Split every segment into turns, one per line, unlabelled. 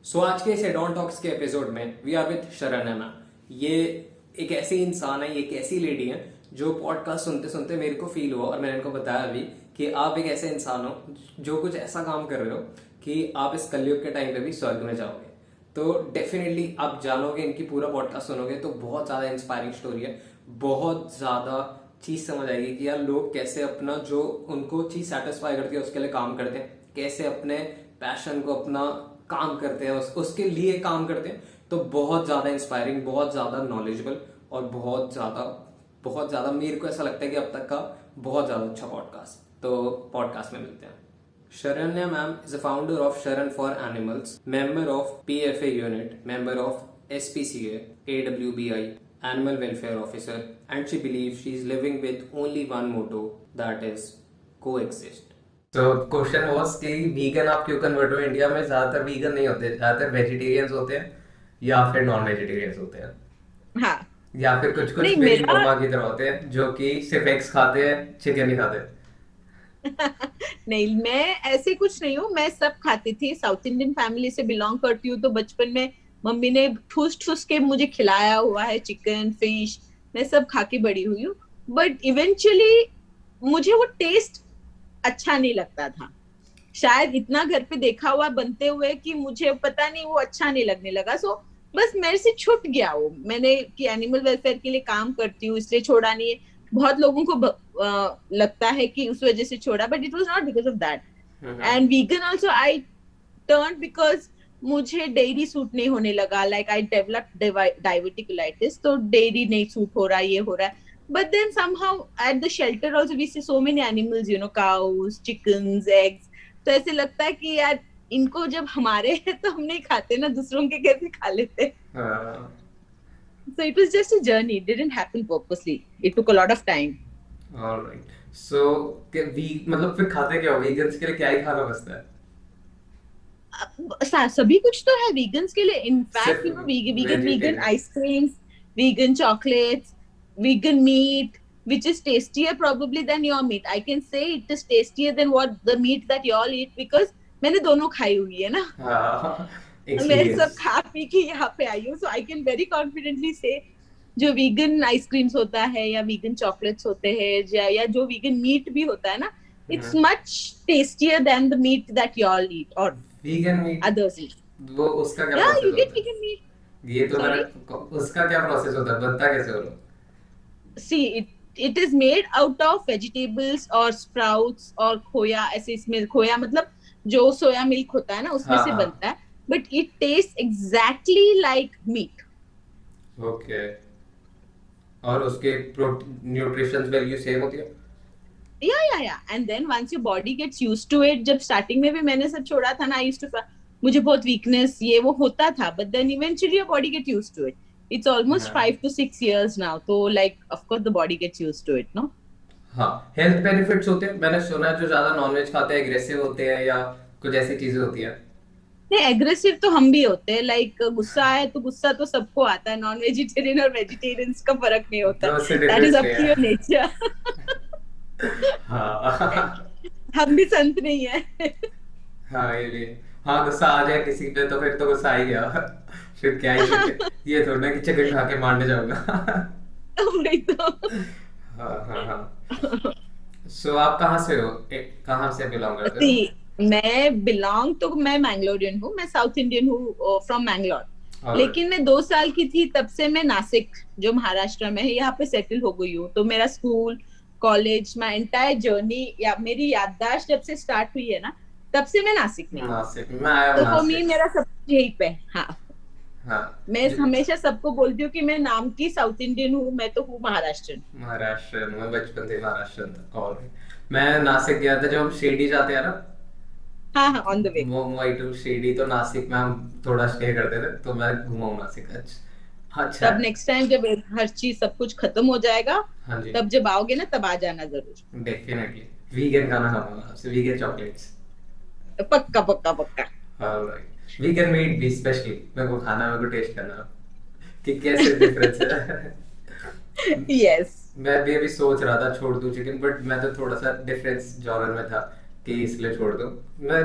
आज के इस एडॉन टॉक्स के एपिसोड में we are with Sharanya ma'am. ये एक ऐसी इंसान है, ये एक ऐसी लेडी है जो पॉडकास्ट सुनते सुनते मेरे को फील हुआ और मैंने इनको बताया भी कि आप एक ऐसे इंसान हो जो कुछ ऐसा काम कर रहे हो कि आप इस कलयुग के टाइम पे भी स्वर्ग में जाओगे। तो डेफिनेटली आप जानोगे, इनकी पूरा पॉडकास्ट सुनोगे तो बहुत ज़्यादा इंस्पायरिंग स्टोरी है। बहुत ज़्यादा चीज़ समझ आएगी कि यार लोग कैसे अपना जो उनको चीज़ सेटिस्फाई करती है उसके लिए काम करते हैं, कैसे अपने पैशन को अपना काम करते हैं, उसके लिए काम करते हैं। तो बहुत ज़्यादा इंस्पायरिंग, बहुत ज़्यादा नॉलेजेबल और बहुत ज़्यादा मेरे को ऐसा लगता है कि अब तक का बहुत ज़्यादा अच्छा पॉडकास्ट। तो पॉडकास्ट में मिलते हैं। Sharanya ma'am is a founder of Sharan for Animals, member of PFA unit, member of SPCA, AWBI, Animal Welfare Officer, and she believes she is living with only one motto, that is coexist. तो question was कि vegan आप क्यों convert हो? India में ज्यादातर vegan नहीं होते, ज्यादातर वेजिटेरियंस होते हैं या फिर नॉन वेजिटेरियंस होते हैं,
हाँ।
या फिर कुछ कुछ
नहीं
मेरी
मेरा
मम्मा की तरह होते हैं जो कि सिर्फ एग्स खाते हैं, चिकन नहीं खाते।
नहीं, मैं ऐसे कुछ नहीं हूँ। मैं सब खाती थी, साउथ इंडियन फैमिली से बिलोंग करती हूँ। तो बचपन में मम्मी ने ठूस ठूस के मुझे खिलाया हुआ है, चिकन फिश। मैं सब खा के बड़ी हुई हूँ। बट इवेंचुअली मुझे वो टेस्ट अच्छा नहीं लगता था। शायद इतना घर पे देखा हुआ बनते हुए कि मुझे पता नहीं वो अच्छा नहीं लगने लगा। सो बस मेरे से छूट गया वो। मैंने कि एनिमल वेलफेयर के लिए काम करती हूँ इसलिए छोड़ा नहीं है। बहुत लोगों को लगता है कि उस वजह से छोड़ा, but it was not because of that. And vegan also I turn because मुझे डेयरी सूट नहीं होने लगा। लाइक आई डेवलप डाइवर्टिकुलाइटिस, तो डेयरी नहीं सूट हो रहा, ये हो रहा है। But then somehow at the shelter also we see so many animals, cows, chickens, eggs. तो ऐसे लगता है कि यार इनको जब हमारे हैं तो हम नहीं खाते ना, दूसरों के कैसे खा लेते। So it was just a journey. It didn't happen purposely. It took a lot of time.
Alright. So we मतलब फिर खाते क्या हो? वीगन्स के लिए क्या ही खाना बचता है?
सभी कुछ तो है वीगन्स के लिए।
सिर्फ
in fact vegan
vegetarian?
Ice creams, vegan chocolates, vegan meet, which is tastier probably than your meat. I can say it is tastier than what the meat that you all eat because मैंने दोनों खाई हुई है ना।
हाँ,
मैं सब
एक्सपीरियंस।
खा पी के यहाँ पे आई हूँ। So I can very confidently say जो वीगन आइसक्रीम्स होता है या वीगन चॉकलेट्स होते हैं या जो वीगन मीट भी होता है ना, it's much tastier than the meat that you all eat और
वीगन मीट,
others eat.
वो उसका क्या
Yeah,
प्रोसेस
you get
होता
vegan meat.
है? ये तो मैंने,
Sorry.
उसका क्या प्रोसेस होता है, बनता कैसे हो?
See, it is made out of vegetables or sprouts or खोया। ऐसे इसमें खोया मतलब जो सोया मिल्क होता है ना उसमें
हाँ
से
हाँ,
बनता है। But it tastes exactly like meat.
Okay. और उसके न्यूट्रिशन वैल्यू सेम होती है?
Yeah. And then once your body gets used to it, जब स्टार्टिंग में भी मैंने सब छोड़ा था ना, I used to मुझे बहुत वीकनेस ये वो होता था, but then eventually your body get used to it. It's almost
हाँ
5 to 6 years now, so like of course the body gets used to it, no?
हाँ। हेल्थ बेनिफिट्स होते हैं, मैंने सुना है जो ज्यादा नॉनवेज खाते हैं एग्रेसिव होते हैं या कुछ ऐसी चीजें होती हैं।
नहीं, एग्रेसिव तो हम भी होते हैं। लाइक गुस्सा आए तो गुस्सा तो सबको आता है। नॉन वेजिटेरियन और वेजिटेरियंस का फर्क नहीं होता।
तो उससे
दैट इज
डिफरेंस
अप
नहीं
टू योर
है।
नेचर।
हाँ।
हम भी संत नहीं है।
हाँ ये भी। हाँ, गुस्सा आ जाए किसी पे तो फिर तो गुस्सा आ ही गया। फिर क्या ही चिकन, ये थोड़ा ना कि चिकन खा के मारने जाऊंगा।
वही तो।
हाँ हाँ हाँ। सो आप कहाँ से हो? कहाँ से बिलोंग करते हो?
See, मैं मैंगलोरियन हूँ। मैं साउथ इंडियन हूँ, फ्रॉम मैंगलोर।
ऑलराइट।
लेकिन मैं 2 साल की थी तब से मैं नासिक, जो महाराष्ट्र में है, यहाँ पे सेटल हो गई हूँ। तो मेरा school, college, my entire journey या मेरी याददाश्त जब से स्टार्ट हुई है ना, तब से मैं नासिक में हूँ।
नासिक, मैं आया हूँ
तो फॉर मी
नासिक।
मेरा सब कुछ यही पे है। हाँ।
हाँ।
मैं हमेशा सबको बोलती हूँ कि मैं नाम की साउथ इंडियन हूँ, मैं तो हूँ महाराष्ट्र।
महाराष्ट्र में बचपन से महाराष्ट्र था। और मैं नासिक गया था जब हम शिरडी जाते हैं ना,
हाँ हाँ, on the way.
Mumbai to Shirdi, तो नासिक में हम थोड़ा स्टे करते थे, तो मैं घुमा हूँ नासिक। अच्छा, अच्छा
तब
है।
नेक्स्ट टाइम जब हर चीज सब कुछ खत्म हो जाएगा,
हाँ जी,
तब जब आओगे ना तब आ जाना जरूर।
डेफिनेटली। वीगन खाना खाऊंगा आपसे, वीगन चॉकलेट्स।
पक्का पक्का पक्का।
ऑलराइट। वीगन मीट भी स्पेशली मेरे को खाना, मेरे को टेस्ट करना कि कैसे डिफरेंस है।
यस।
मैं भी अभी सोच रहा था छोड़ दूं चिकन, बट मैं तो थोड़ा सा डिफरेंस जॉनर में था कि इसलिए छोड़ दूं। मैं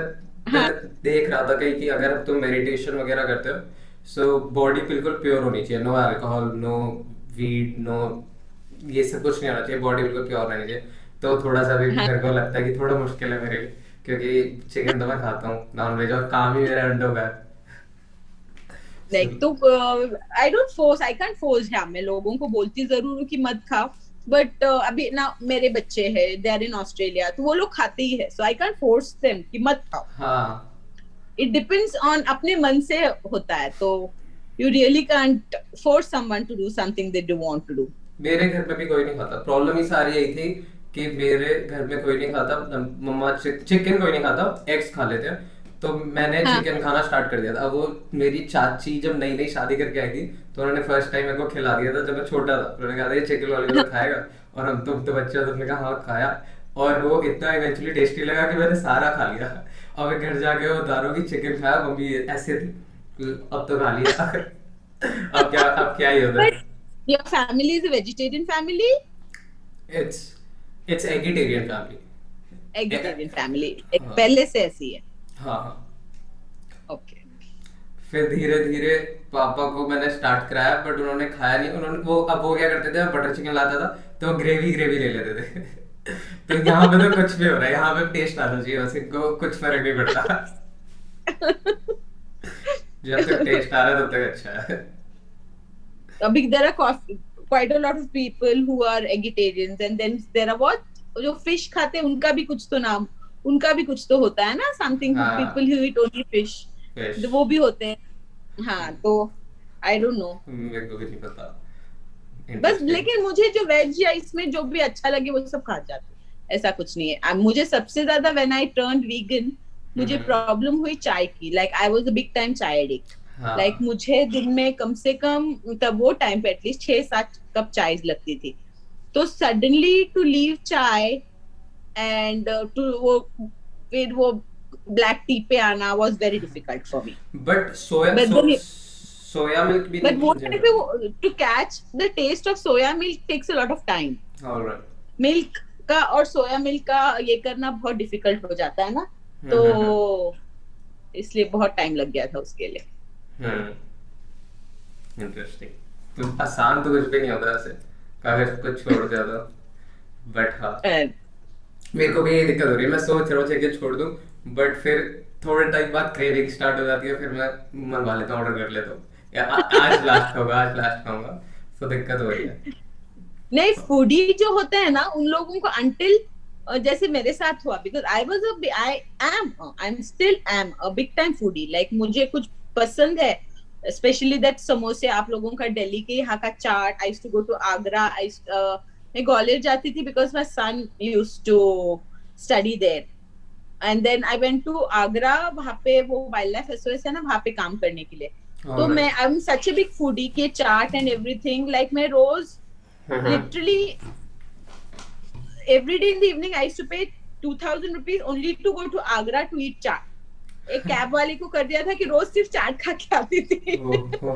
हाँ,
मैं देख रहा था कहीं कि अगर तुम मेडिटेशन वगैरह करते हो, सो बॉडी बिल्कुल प्योर होनी चाहिए, no alcohol, no weed, no ये सब कुछ नहीं होना चाहिए, बॉडी बिल्कुल प्योर रहनी चाहिए। तो थोड़ा सा भी
हाँ।
मेरे को लगता है कि थोड़ा मुश्किल है मेरे लिए, क्योंकि चिकन तो मैं खाता हूँ नॉन वेज, और काम ही मेरा अंडों का है। So,
लाइक तो I don't force, I can't force. हाँ, मैं लोगों को बोलती जरूर हूँ कि मत खाओ, बट अभी ना मेरे बच्चे हैं, दे आर इन ऑस्ट्रेलिया, तो वो लोग खाते ही है, सो आई कांट फोर्स देम कि मत खाओ।
हाँ।
इट डिपेंड्स ऑन, अपने मन से होता है, तो you really can't force someone to do something they do want to do.
मेरे घर में भी कोई नहीं खाता, प्रॉब्लम ही सारी यही थी कि मेरे घर में कोई नहीं खाता। मम्मा चिकन कोई नहीं खाता, एग्स खा लेते हैं। तो मैंने
हाँ,
चिकन खाना स्टार्ट कर दिया था। अब वो मेरी चाची जब नई नई शादी करके आई थी, तो उन्होंने फर्स्ट टाइम मेरे को खिला दिया था जब मैं छोटा था। उन्होंने कहा था ये चिकन लॉलीपॉप खाएगा, और हम तुम तो बच्चा, तुमने कहा हाँ खाया। और वो इतना इवेंचुअली टेस्टी लगा कि मैंने सारा खा लिया। और मैं घर जाके वो बता रहा हूँ कि चिकन खाया, मम्मी ऐसे थी, अब तो खा लिया। अब क्या ही होता
बट
है।
Your family is a vegetarian family?
It's it's eggetarian family.
Eggetarian family
हाँ
पहले से ऐसी है?
हाँ हाँ।
ओके।
फिर धीरे धीरे पापा को मैंने स्टार्ट कराया, बट उन्होंने खाया नहीं। उन्होंने वो, अब वो क्या करते थे, बटर चिकन लाता था तो ग्रेवी ग्रेवी ले लेते थे। तो यहाँ पे तो कुछ भी हो रहा है, यहाँ पे टेस्ट आना चाहिए, बस इनको कुछ फर्क नहीं पड़ता। जब तक टेस्ट आ रहा है तब तक अच्छा है।
Big, there are quite a lot of people who are vegetarians, and then there are what, जो fish खाते हैं उनका भी कुछ तो नाम, उनका भी कुछ तो होता है ना, something who
हाँ,
people who eat only fish,
fish.
तो वो भी होते हैं। हाँ, तो आई डोंट नो।
मेरे को भी नहीं पता।
बस
इंटरेस्टिंग।
लेकिन मुझे जो वेज या इसमें जो भी अच्छा लगे वो सब खा जाती हूँ, ऐसा कुछ नहीं है। मुझे सबसे ज्यादा व्हेन आई टर्न वीगन, मुझे
हम्म।
प्रॉब्लम हुई चाय की। Like I was a big time चाय एडिक्ट। लाइक
हाँ
मुझे दिन में कम से कम, तब वो टाइम पे एटलीस्ट 6-7 कप चाय लगती थी। तो suddenly to leave chai and to वो, फिर वो ब्लैक टी पे आना was very difficult for me.
But
but then,
soya milk भी
बट
नहीं
वो
पीते
टाइम
हैं।
पे to catch the taste of soya milk takes a lot of time.
Alright.
Milk का और सोया मिल्क का ये करना बहुत डिफिकल्ट हो जाता है ना, तो
हम्म।
इसलिए बहुत टाइम लग गया था उसके लिए।
हम्म। इंटरेस्टिंग। तो आसान तो कुछ भी नहीं होता ऐसे, कागज कुछ छोड़ दिया था। बट हाँ,
And
मेरे को भी यही दिक्कत हो रही है। मैं सोच रहा हूँ चिकन छोड़ दूँ, बट फिर थोड़े टाइम बाद क्रेविंग स्टार्ट हो जाती है, फिर मैं मंगवा लेता हूँ, ऑर्डर कर लेता हूँ, या आज लास्ट खाऊंगा, आज लास्ट खाऊंगा। तो दिक्कत हो रही है।
नहीं, फूडी जो होते हैं ना उन लोगों को अंटिल, जैसे मेरे साथ हुआ, because I am still am a big time foodie. Like मुझे कुछ पसंद है, स्पेशली दैट समोसे आप लोगों का, दिल्ली के यहाँ का चाट। I to go to Agra, मैं ग्वालियर जाती थी because my son use to study there, and then I went to Agra. वहां पे वो वाइल्ड लाइफ एसओएस है ना, वहां पे काम करने के लिए। तो मैं,
alright.
I am such a big foodie के चाट एंड एवरीथिंग। लाइक मैं रोज
हम्म।
literally every day in the evening I used to pay 2000 rupees only to go to Agra to eat chaat. एक कैब वाले को कर दिया था कि रोज सिर्फ चाट खा के आती थी। Only for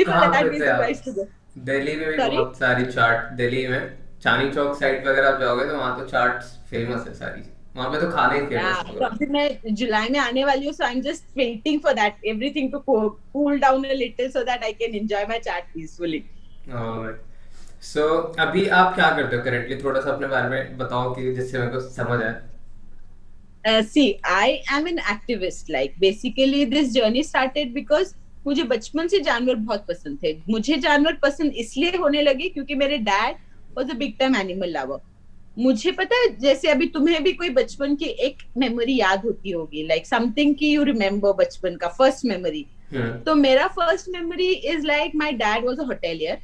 कहाँ
that
पे थे
reason I
आप?
used to go.
दिल्ली में भी
Sorry?
बहुत सारी चाट, दिल्ली में चांदनी चौक साइड वगैरह आप जाओगे तो वहाँ तो चाट फेमस है सारी। वहाँ पे तो खाने ही फेमस
Yeah,
है
तो
पूरा।
अभी मैं जुलाई में आने वाली हूँ, so I'm just waiting for that everything to cool down a little so that I can enjoy my chat peacefully.
सो अभी आप क्या करते हो करेंटली, थोड़ा सा अपने बारे में बताओ कि जिससे मेरे को समझ आए।
See, I am an activist. Like basically, this journey started because मुझे बचपन से जानवर बहुत पसंद थे। मुझे जानवर पसंद इसलिए होने लगे क्योंकि मेरे dad was a big time animal lover. मुझे पता है, जैसे अभी तुम्हें भी कोई बचपन की एक मेमोरी याद होती होगी, लाइक समथिंग की यू रिमेम्बर, बचपन का फर्स्ट मेमोरी।
हम्म।
तो मेरा first memory is like my dad was a hotelier.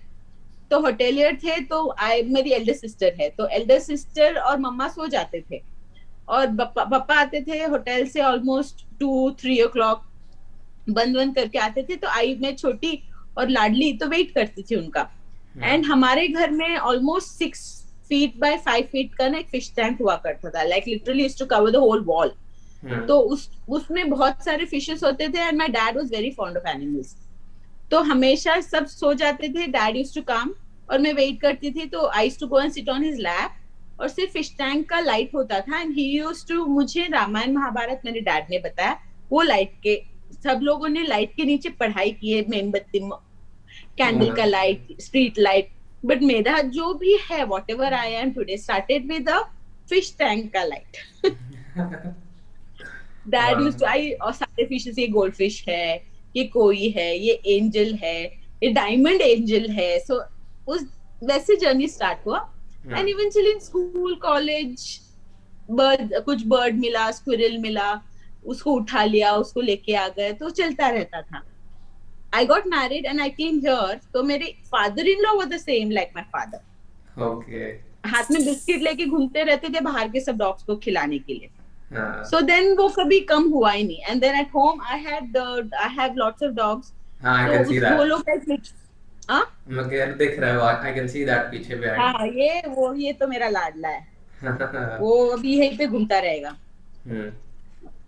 तो होटेलियर थे, तो आई, मेरी एल्डर सिस्टर है, तो एल्डर सिस्टर और मम्मा सो जाते थे, और पापा आते थे होटल से ऑलमोस्ट 2-3 o'clock, बंद बंद करके आते थे। तो आई, मैं छोटी और लाडली, तो वेट करती थी उनका।
हम्म।
एंड हमारे घर में ऑलमोस्ट 6 फीट बाय 5 फीट का ना एक फिश टैंक हुआ करता था, like literally to cover the whole wall.
Hmm.
तो उसमें बहुत सारे फिशेस होते थे, and my dad was very fond of animals. तो हमेशा सब सो जाते थे, डैड यूज्ड टू कम, और मैं वेट करती थी। तो I used to go and sit on his lap, और सिर्फ फिश टैंक का लाइट होता था, एंड ही यूज्ड टू, मुझे रामायण महाभारत मेरे डैड ने बताया, वो लाइट के, सब लोगों ने लाइट के नीचे पढ़ाई की है, मेणबत्ती, कैंडल का
हाँ।
लाइट, स्ट्रीट लाइट, बट मेरा जो भी है what ever I am today started with a fish tank का लाइट। दैट यूज्ड टू,
हाँ।
आई, और सारे फिशेस, ये गोल्ड फिश है, ये कोई है, ये एंजल है, ये डायमंड एंजल है, सो उस वैसे जर्नी स्टार्ट हुआ। And eventually in school college bird, कुछ बर्ड मिला, स्क्विरल मिला, उसको उठा लिया, उसको लेके आ गए, तो चलता रहता था। I got married and I came here, तो मेरे father-in-law was the same like my father.
Okay.
हाथ में बिस्किट लेके घूमते रहते थे बाहर के सब डॉग्स को खिलाने के लिए।
हाँ।
So then वो कभी कम हुआ ही नहीं। And then at home I have lots of dogs.
हाँ, आई
तो
कैन सी
उस वो
दैट।
लोग ऐसे, हाँ
मैं दिख रहा है, आई कैन सी दैट पीछे बिहाइंड।
हाँ, ये तो मेरा लाडला है,
हम्म।
वो अभी यहीं पे घूमता रहेगा।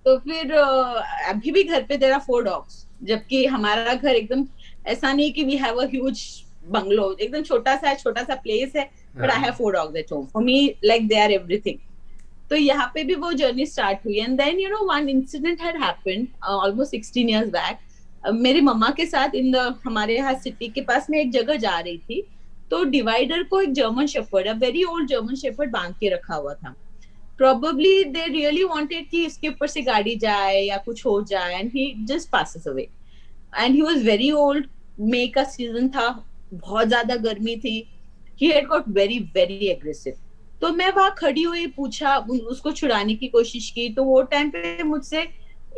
तो फिर अभी भी घर पे देर आर 4 डॉग्स, जबकि हमारा घर एकदम ऐसा नहीं कि we have a huge bungalow, एकदम छोटा सा प्लेस है, but I have 4 dogs at home, for me like they are everything. तो यहाँ पे भी वो जर्नी स्टार्ट हुई, and then you know one incident had happened almost 16 years back. मेरी मम्मा के साथ इन द, हमारे यहाँ सिटी के पास में एक जगह जा रही थी, तो डिवाइडर को एक German shepherd, a very old German shepherd, बांध के रखा हुआ था। probably they really wanted कि इसके ऊपर से गाड़ी जाए या कुछ हो जाए, and he just passes away, and he was very old, मई का सीजन था, बहुत ज्यादा गर्मी थी, he had got very very aggressive। तो मैं वहां खड़ी हुई, पूछा, उसको छुड़ाने की कोशिश की, तो वो टाइम पे मुझसे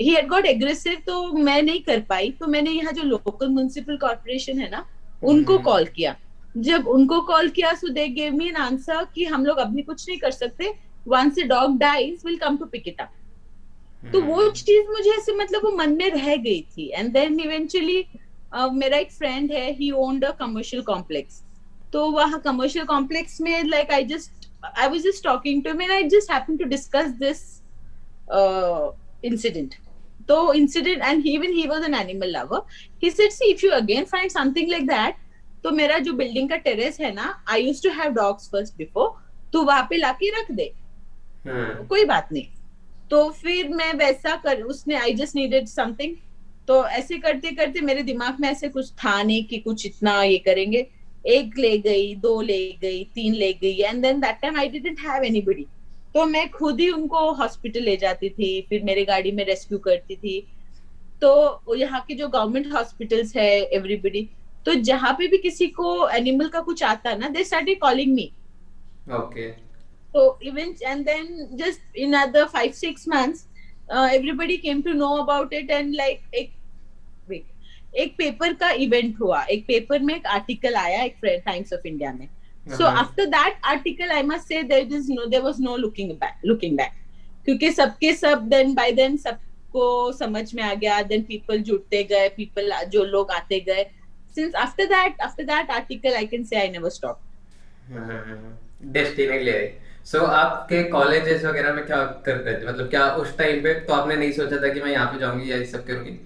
he had got aggressive, तो मैं नहीं कर पाई, तो मैंने यहाँ जो लोकल म्युनिसिपल कॉर्पोरेशन है ना, उनको कॉल किया। जब उनको कॉल किया, so they gave me an answer कि हम लोग अभी कुछ नहीं कर सकते, once a dog dies we'll come to pick it up। तो वो चीज मुझे ऐसे मतलब वो मन में रह गई थी। एंड देन इवेंचुअली मेरा एक फ्रेंड है, he owned a commercial complex, तो वहाँ कमर्शियल कॉम्प्लेक्स में like I was just talking to him, and I just happened to discuss this incident. तो incident, and even he was an animal lover, he said see if you again find something like that, तो मेरा जो building का terrace है ना, I used to have dogs first before, तो वहां पे लाके रख दे, कोई बात नहीं। तो फिर मैं वैसा कर, उसने, आई जस्ट नीडेड समथिंग, तो ऐसे करते करते मेरे दिमाग में ऐसे कुछ था नहीं कि कुछ इतना ये करेंगे, एक ले गई, 2 ले गई, 3 ले गई, and then that time I didn't have anybody, तो मैं खुद ही उनको हॉस्पिटल ले जाती थी, फिर मेरे गाड़ी में रेस्क्यू करती थी। तो यहाँ के जो गवर्नमेंट हॉस्पिटल्स है, एवरीबडी, तो जहाँ पे भी किसी को एनिमल का कुछ आता ना, they started calling me.
Okay.
So even, and then just in another 5-6 months, everybody came to know about it, and like एक पेपर का इवेंट हुआ, एक पेपर में एक आर्टिकल आया, एक टाइम्स ऑफ इंडिया में। So after that article I must say there was no looking back, क्योंकि सबके सब देन बाय देन सबको समझ में आ गया, देन पीपल जुड़ते गए, पीपल जो लोग आते गए, since after that article I can say I never stop.
Destiny ले आई। सो आपके कॉलेजेस वगैरह में क्या करते थे, मतलब क्या उस टाइम पे तो आपने नहीं सोचा था कि मैं यहाँ पे जाऊंगी या इस सब करूंगी?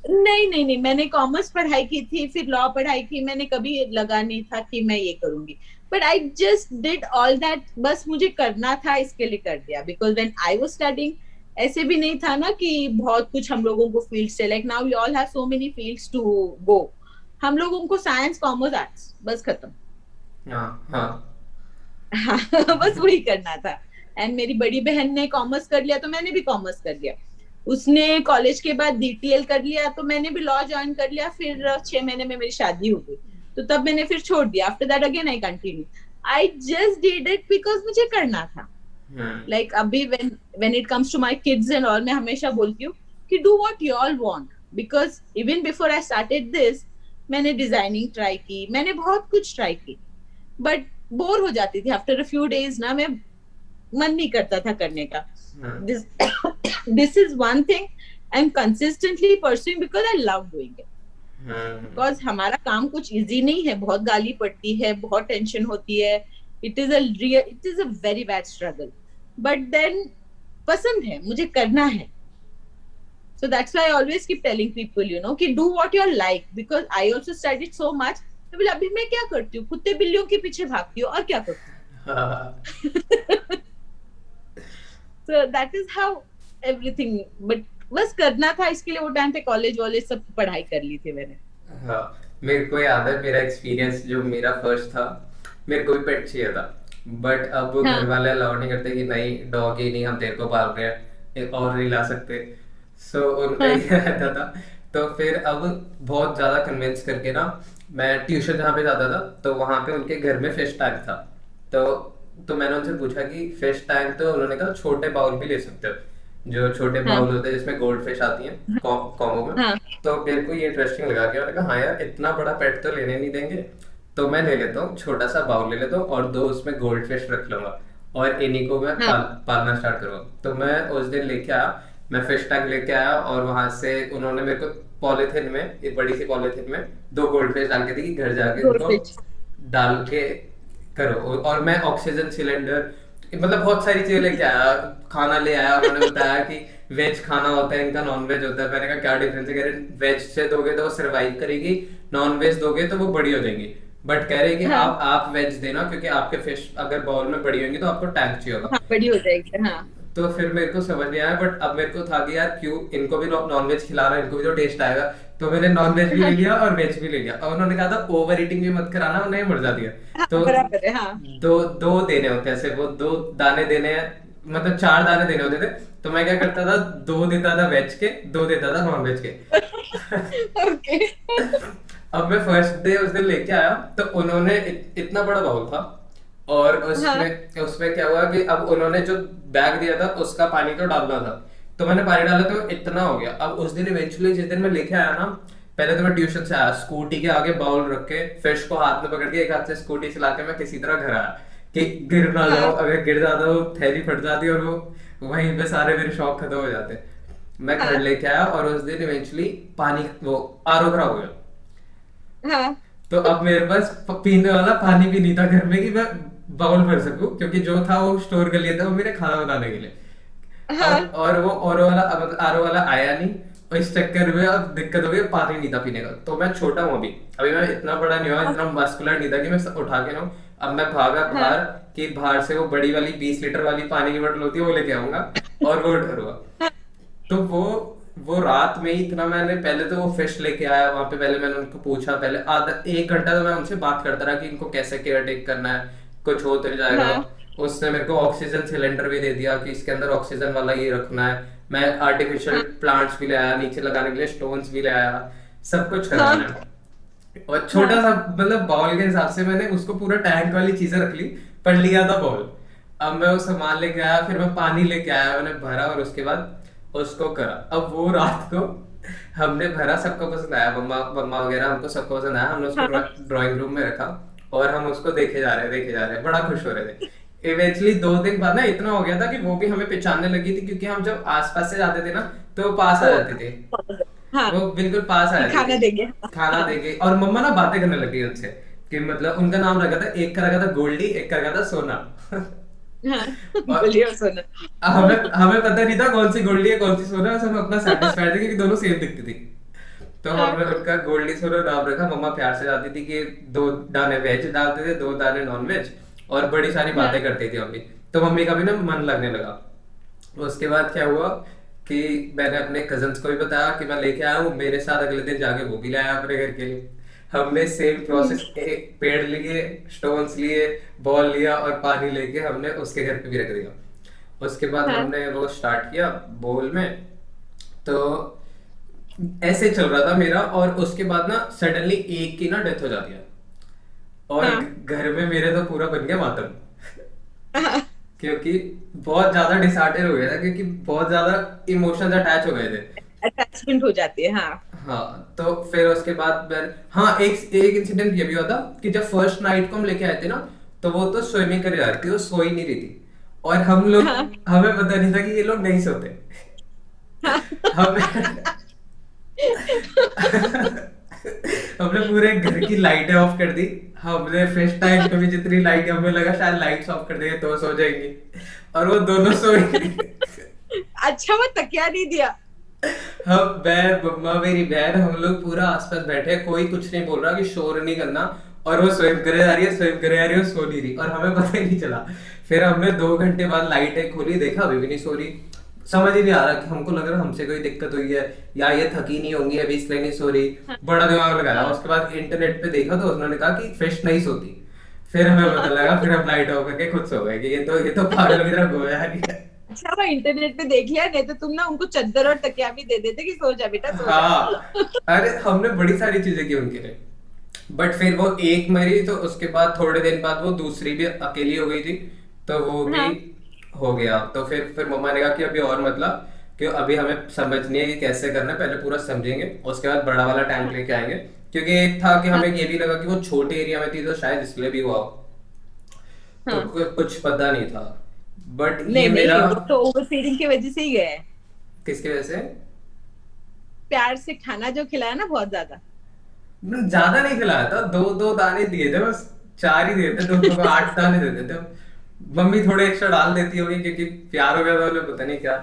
नहीं, मैंने कॉमर्स पढ़ाई की थी, फिर लॉ पढ़ाई की, मैंने कभी लगा नहीं था कि मैं ये करूंगी, but I just did all that, बस मुझे करना था इसके लिए कर दिया, because when I was studying ऐसे भी नहीं था ना कि बहुत कुछ हम लोगों को फील्ड से, like now we all have so many fields to go, हम लोगों को साइंस, कॉमर्स, आर्ट्स, बस खत्म।
हाँ हाँ।
हाँ, बस वही करना था। एंड मेरी बड़ी बहन ने कॉमर्स कर लिया, तो मैंने भी कॉमर्स कर लिया, उसने कॉलेज के बाद डीटीएल कर लिया, तो मैंने भी लॉ ज्वाइन कर लिया, फिर 6 महीने में मेरी शादी हो गई, तो तब मैंने फिर छोड़ दिया। After that again I continue, I just did it because मुझे करना था। लाइक अभी when it comes to my kids and all, मैं हमेशा बोलती हूँ कि do what you all want, because even before I started this, मैंने डिजाइनिंग ट्राई की, मैंने बहुत कुछ ट्राई की, बट बोर हो जाती थी आफ्टर अ फ्यू डेज ना, मैं मन नहीं करता था करने का। This is one thing I am consistently pursuing because I love doing it, because हमारा काम कुछ इजी नहीं है, बहुत गाली पड़ती है, बहुत टेंशन होती है, it is a very bad struggle, but then पसंद है, मुझे करना है। So that's why I always keep telling people, you know, कि do what you like, because I also studied so much। तो बोले अभी मैं क्या करती हूँ, कुत्ते बिल्लियों के पीछे भागती हूँ, और क्या करती हूँ।
हाँ
So that is how everything. But बस करना था, इसके लिए वो टाइम पे कॉलेज वॉलेज सब पढ़ाई कर ली थी मैंने.
हाँ, मेरे को याद है मेरा एक्सपीरियंस जो मेरा फर्स्ट था, मेरे को भी पेट चाहिए था, बट अब वो घर
हाँ
वाले अलाउ नहीं करते कि नहीं डॉग ही नहीं, हम तेरे को पाल रहे हैं, एक और नहीं ला सकते. सो उनका
हाँ
ये रहता था. तो फिर अब बहुत ज्यादा कन्विंस करके ना, मैं ट्यूशन जहाँ पे जाता था तो वहां पे उनके घर में फिश टैंक था. तो तो मैंने उनसे पूछा कि फिश टैंक, तो उन्होंने कहा छोटे बाउल भी ले सकते हो, जो छोटे
हाँ
बाउल होते हैं जिसमें गोल्ड फिश आती हैं कॉम्बो में.
हाँ
तो मेरे को ये इंटरेस्टिंग लगा कि मैंने कहा हाँ यार इतना बड़ा पेट तो लेने नहीं देंगे, तो मैं ले लेता हूँ छोटा सा बाउल ले लेता हूँ और दो उसमें गोल्ड फिश रख लूंगा और इन्हीं को मैं
हाँ
पालना स्टार्ट करूँगा. तो मैं उस दिन लेके आया, मैं फिश टैंक लेके आया और वहां से उन्होंने मेरे को पॉलिथिन में, एक बड़ी सी पॉलिथिन में दो गोल्ड फिश डाल के दी कि घर जाके इनको
गोल्डफिश.
डाल के करो. और मैं ऑक्सीजन सिलेंडर, मतलब बहुत सारी चीजें लेके आया, खाना ले आया. उन्होंने बताया कि वेज खाना होता है इनका, नॉन वेज होता है. मैंने कहा क्या डिफरेंस है? कह रहे वेज से दोगे तो वो सर्वाइव करेगी, नॉन वेज दोगे तो वो बड़ी हो जाएंगी. बट कह रहे कि
हाँ
आप वेज देना क्योंकि आपके फिश अगर बाउल में बड़ी होंगी तो आपको टैंक चाहिए होगा.
हाँ बड़ी हो जाएगी. हाँ
तो फिर मेरे को समझ नहीं आया, बट अब मेरे को था कि यार क्यों इनको भी नॉन वेज खिला रहा है, इनको भी तो टेस्ट आएगा. तो मैंने नॉन वेज भी ले लिया और वेज भी ले लिया. और उन्होंने कहा था ओवर ईटिंग भी मत कराना, उन्हें मर जाती है.
हाँ
तो
बराबर है. हाँ
दो दो देने होते हैं ऐसे, वो दो दाने देने हैं, मतलब चार दाने देने होते थे. तो मैं क्या करता था, दो देता था वेज के, दो देता था नॉन वेज के.
ओके.
अब मैं फर्स्ट डे उस दिन लेके आया तो उन्होंने इतना बड़ा बाउल था और
हाँ
उसमें उसमें क्या हुआ कि अब उन्होंने जो बैग दिया था उसका पानी तो डालना था. तो मैंने पानी डाला तो इतना हो गया. अब उस दिन इवेंचुअली जिस दिन मैं लेके आया ना, पहले तो मैं ट्यूशन से आया, स्कूटी के आगे बाउल रख के फिश को हाथ में पकड़ के एक हाथ से स्कूटी चला के मैं किसी तरह घर आया कि गिर ना जाओ.
हाँ
अगर गिर जाता वो थैली फट जाती और वो वहीं पे सारे मेरे शौक खत्म हो जाते. मैं घर
हाँ
लेके आया और उस दिन इवेंचुअली पानी, वो आरओ खराब हो गया.
हाँ
तो अब मेरे पास पीने वाला पानी भी नहीं था घर में कि मैं बाउल भर सकूं, क्योंकि जो था वो स्टोर कर लिया था वो मेरे खाना बनाने के लिए.
हाँ
और वो आरओ वाला आया नहीं. और इस चक्कर में अब दिक्कत हो गई, पानी नहीं था पीने का. तो मैं छोटा हूँ अभी, अभी मैं इतना बड़ा नहीं हुआ, इतना मस्कुलर नहीं था कि मैं उठा के लाऊं. अब मैं भागा
हाँ
बाहर कि बाहर से वो बड़ी वाली 20 लीटर वाली पानी की बोतल होती है वो लेके आऊंगा और वो भरूंगा. तो वो रात में ही इतना, मैंने पहले तो वो फिश लेके आया वहां पे, पहले मैंने उनको पूछा, पहले आधा एक घंटा तो मैं उनसे बात करता रहा कि इनको कैसे केयर टेक करना है, कुछ हो तो नहीं जाएगा.
हाँ
उसने मेरे को ऑक्सीजन सिलेंडर भी दे दिया कि इसके अंदर ऑक्सीजन वाला ये रखना है. मैं आर्टिफिशियल
हाँ
प्लांट्स भी ले आया, नीचे लगाने के लिए स्टोन्स भी ले आया, सब कुछ करा
हाँ
मैंने. और छोटा
हाँ
सा मतलब बाउल के हिसाब से मैंने उसको पूरा टैंक वाली चीजें रख ली, पर लिया था बाउल. अब मैं वो सामान लेके आया, फिर मैं पानी लेके आया, मैंने भरा और उसके बाद उसको करा. अब वो रात को हमने भरा, सबको पसंद आया, मम्मा मम्मा वगैरह हमको सबको पसंद आया. हमने उसको
हाँ
ड्राइंग रूम में रखा और हम उसको देखे जा रहे बड़ा खुश हो रहे थे. इवेंचुअली 2 दिन बाद ना इतना हो गया था कि वो भी हमें पहचानने लगी थी, क्योंकि हम जब आसपास से जाते थे ना तो वो पास आ
वो
जाते थे.
हाँ
वो बिल्कुल पास आ
कि
जाती
खाना
थी,
देंगे.
खाना देके. और मम्मा ना बातें करने लगी उनसे कि मतलब उनका नाम रखा था, एक का रखा था गोल्डी, एक का रखा था सोना.
हाँ
और
बोलिए सोना.
हमें हमें पता नहीं था कौन सी गोल्डी है कौन सी सोना है, बस हम अपना सेटिस्फाइड थे क्योंकि दोनों सेम दिखती थी. तो
हाँ
हमने उनका गोल्डी सोना नाम रखा. मम्मा प्यार से जाती थी कि 2 दाने वेज डालते थे, 2 दाने नॉन वेज, और बड़ी सारी
हाँ
बातें करती थी मम्मी. तो मम्मी का भी ना मन लगने लगा. उसके बाद क्या हुआ कि मैंने अपने कजन्स को भी बताया कि मैं लेके आया हूँ, मेरे साथ अगले दिन जाके वो भी लाया अपने घर के लिए. हमने सेम प्रोसेस, एक पेड़ लिए, स्टोन्स लिए, बॉल लिया और पानी लेके हमने उसके घर पे भी रख दिया. उसके बाद
हाँ
हमने वो स्टार्ट किया बोल में. तो ऐसे चल रहा था मेरा. और उसके बाद ना सडनली एक की ना डेथ हो जाती है और
हाँ
घर में मेरे तो पूरा बन गया मातम.
हाँ
क्योंकि बहुत ज्यादा डिसऑर्डर हो गया था, क्योंकि बहुत ज्यादा इमोशंस अटैच हो गए थे.
अटैचमेंट हो जाती है. हाँ
हाँ, तो फिर उसके बाद मैं, हाँ एक एक इंसिडेंट ये भी हुआ था कि जब फर्स्ट नाइट को हम लेके आए थे ना, तो वो तो स्विमिंग करे जा रही थी, वो सो ही नहीं रही थी. और हम लोग,
हाँ
हमें पता नहीं था कि ये लोग नहीं सोते. हमें हमने पूरे घर की लाइटें ऑफ कर दी. हमने फिश टैंक में भी जितनी लाइट, हमें लगा शायद लाइट्स ऑफ कर देंगे तो सो जाएंगी, और वो दोनों सोई नहीं.
अच्छा वो तकिया नहीं दिया.
हम, मैं, मम्मा, मेरी बहन, हम लोग पूरा आसपास बैठे, कोई कुछ नहीं बोल रहा कि शोर नहीं करना.
और वो स्विम करे जा रही है, स्विम करे जा रही है, वो सो नहीं रही, और हमें पता ही नहीं चला। फिर हमने 2 घंटे बाद लाइटें खोली, देखा अभी भी नहीं सो रही। समझ ही नहीं आ रहा कि हमको लग रहा है हमसे कोई दिक्कत हुई है या ये थकी नहीं होंगी अभी इसलिए नहीं सो रही। बड़ा दिमाग लगाया। उसके बाद इंटरनेट पे देखा तो उन्होंने कहा कि फिश नहीं सोती। फिर हमें पता लगा, फिर हम लाइट ऑफ करके खुद सो गए कि ये तो पागल की तरह गोया नहीं है।
अच्छा, वो इंटरनेट पे देख लिया, नहीं तो तुम ना उनको चादर और तकिया भी दे देते कि सो जा बेटा, सो जा।
हाँ, अरे हमने बड़ी सारी चीजें की उनके लिए। बट फिर वो एक मरी तो उसके बाद थोड़े दिन बाद वो दूसरी भी अकेली हो गई थी, तो वो भी
हाँ
हो गया। तो फिर मम्मा ने कहा कि अभी और मतलब कि अभी हमें समझनी है कि कैसे करना है, पहले पूरा समझेंगे उसके बाद बड़ा वाला टैंक लेके आएंगे। क्योंकि एक था कि
हाँ
हमें ये भी लगा कि वो छोटे एरिया में थी तो शायद इसलिए भी हुआ हो, तो
हाँ।
कुछ पता नहीं था। बट ये
नहीं
मेरा
नहीं, वो तो ओवर फीडिंग की वजह से ही गया है।
किसकी वजह से?
प्यार से खाना जो खिलाया ना बहुत ज्यादा।
ज्यादा नहीं खिलाया था, 2-2 दाने दिए थे बस, 4 ही दिए थे, दोनों को 8 दाने देते थे। मम्मी थोड़े एक्स्ट्रा डाल देती होगी क्योंकि प्यार हो गया था उन्हें, पता नहीं क्या।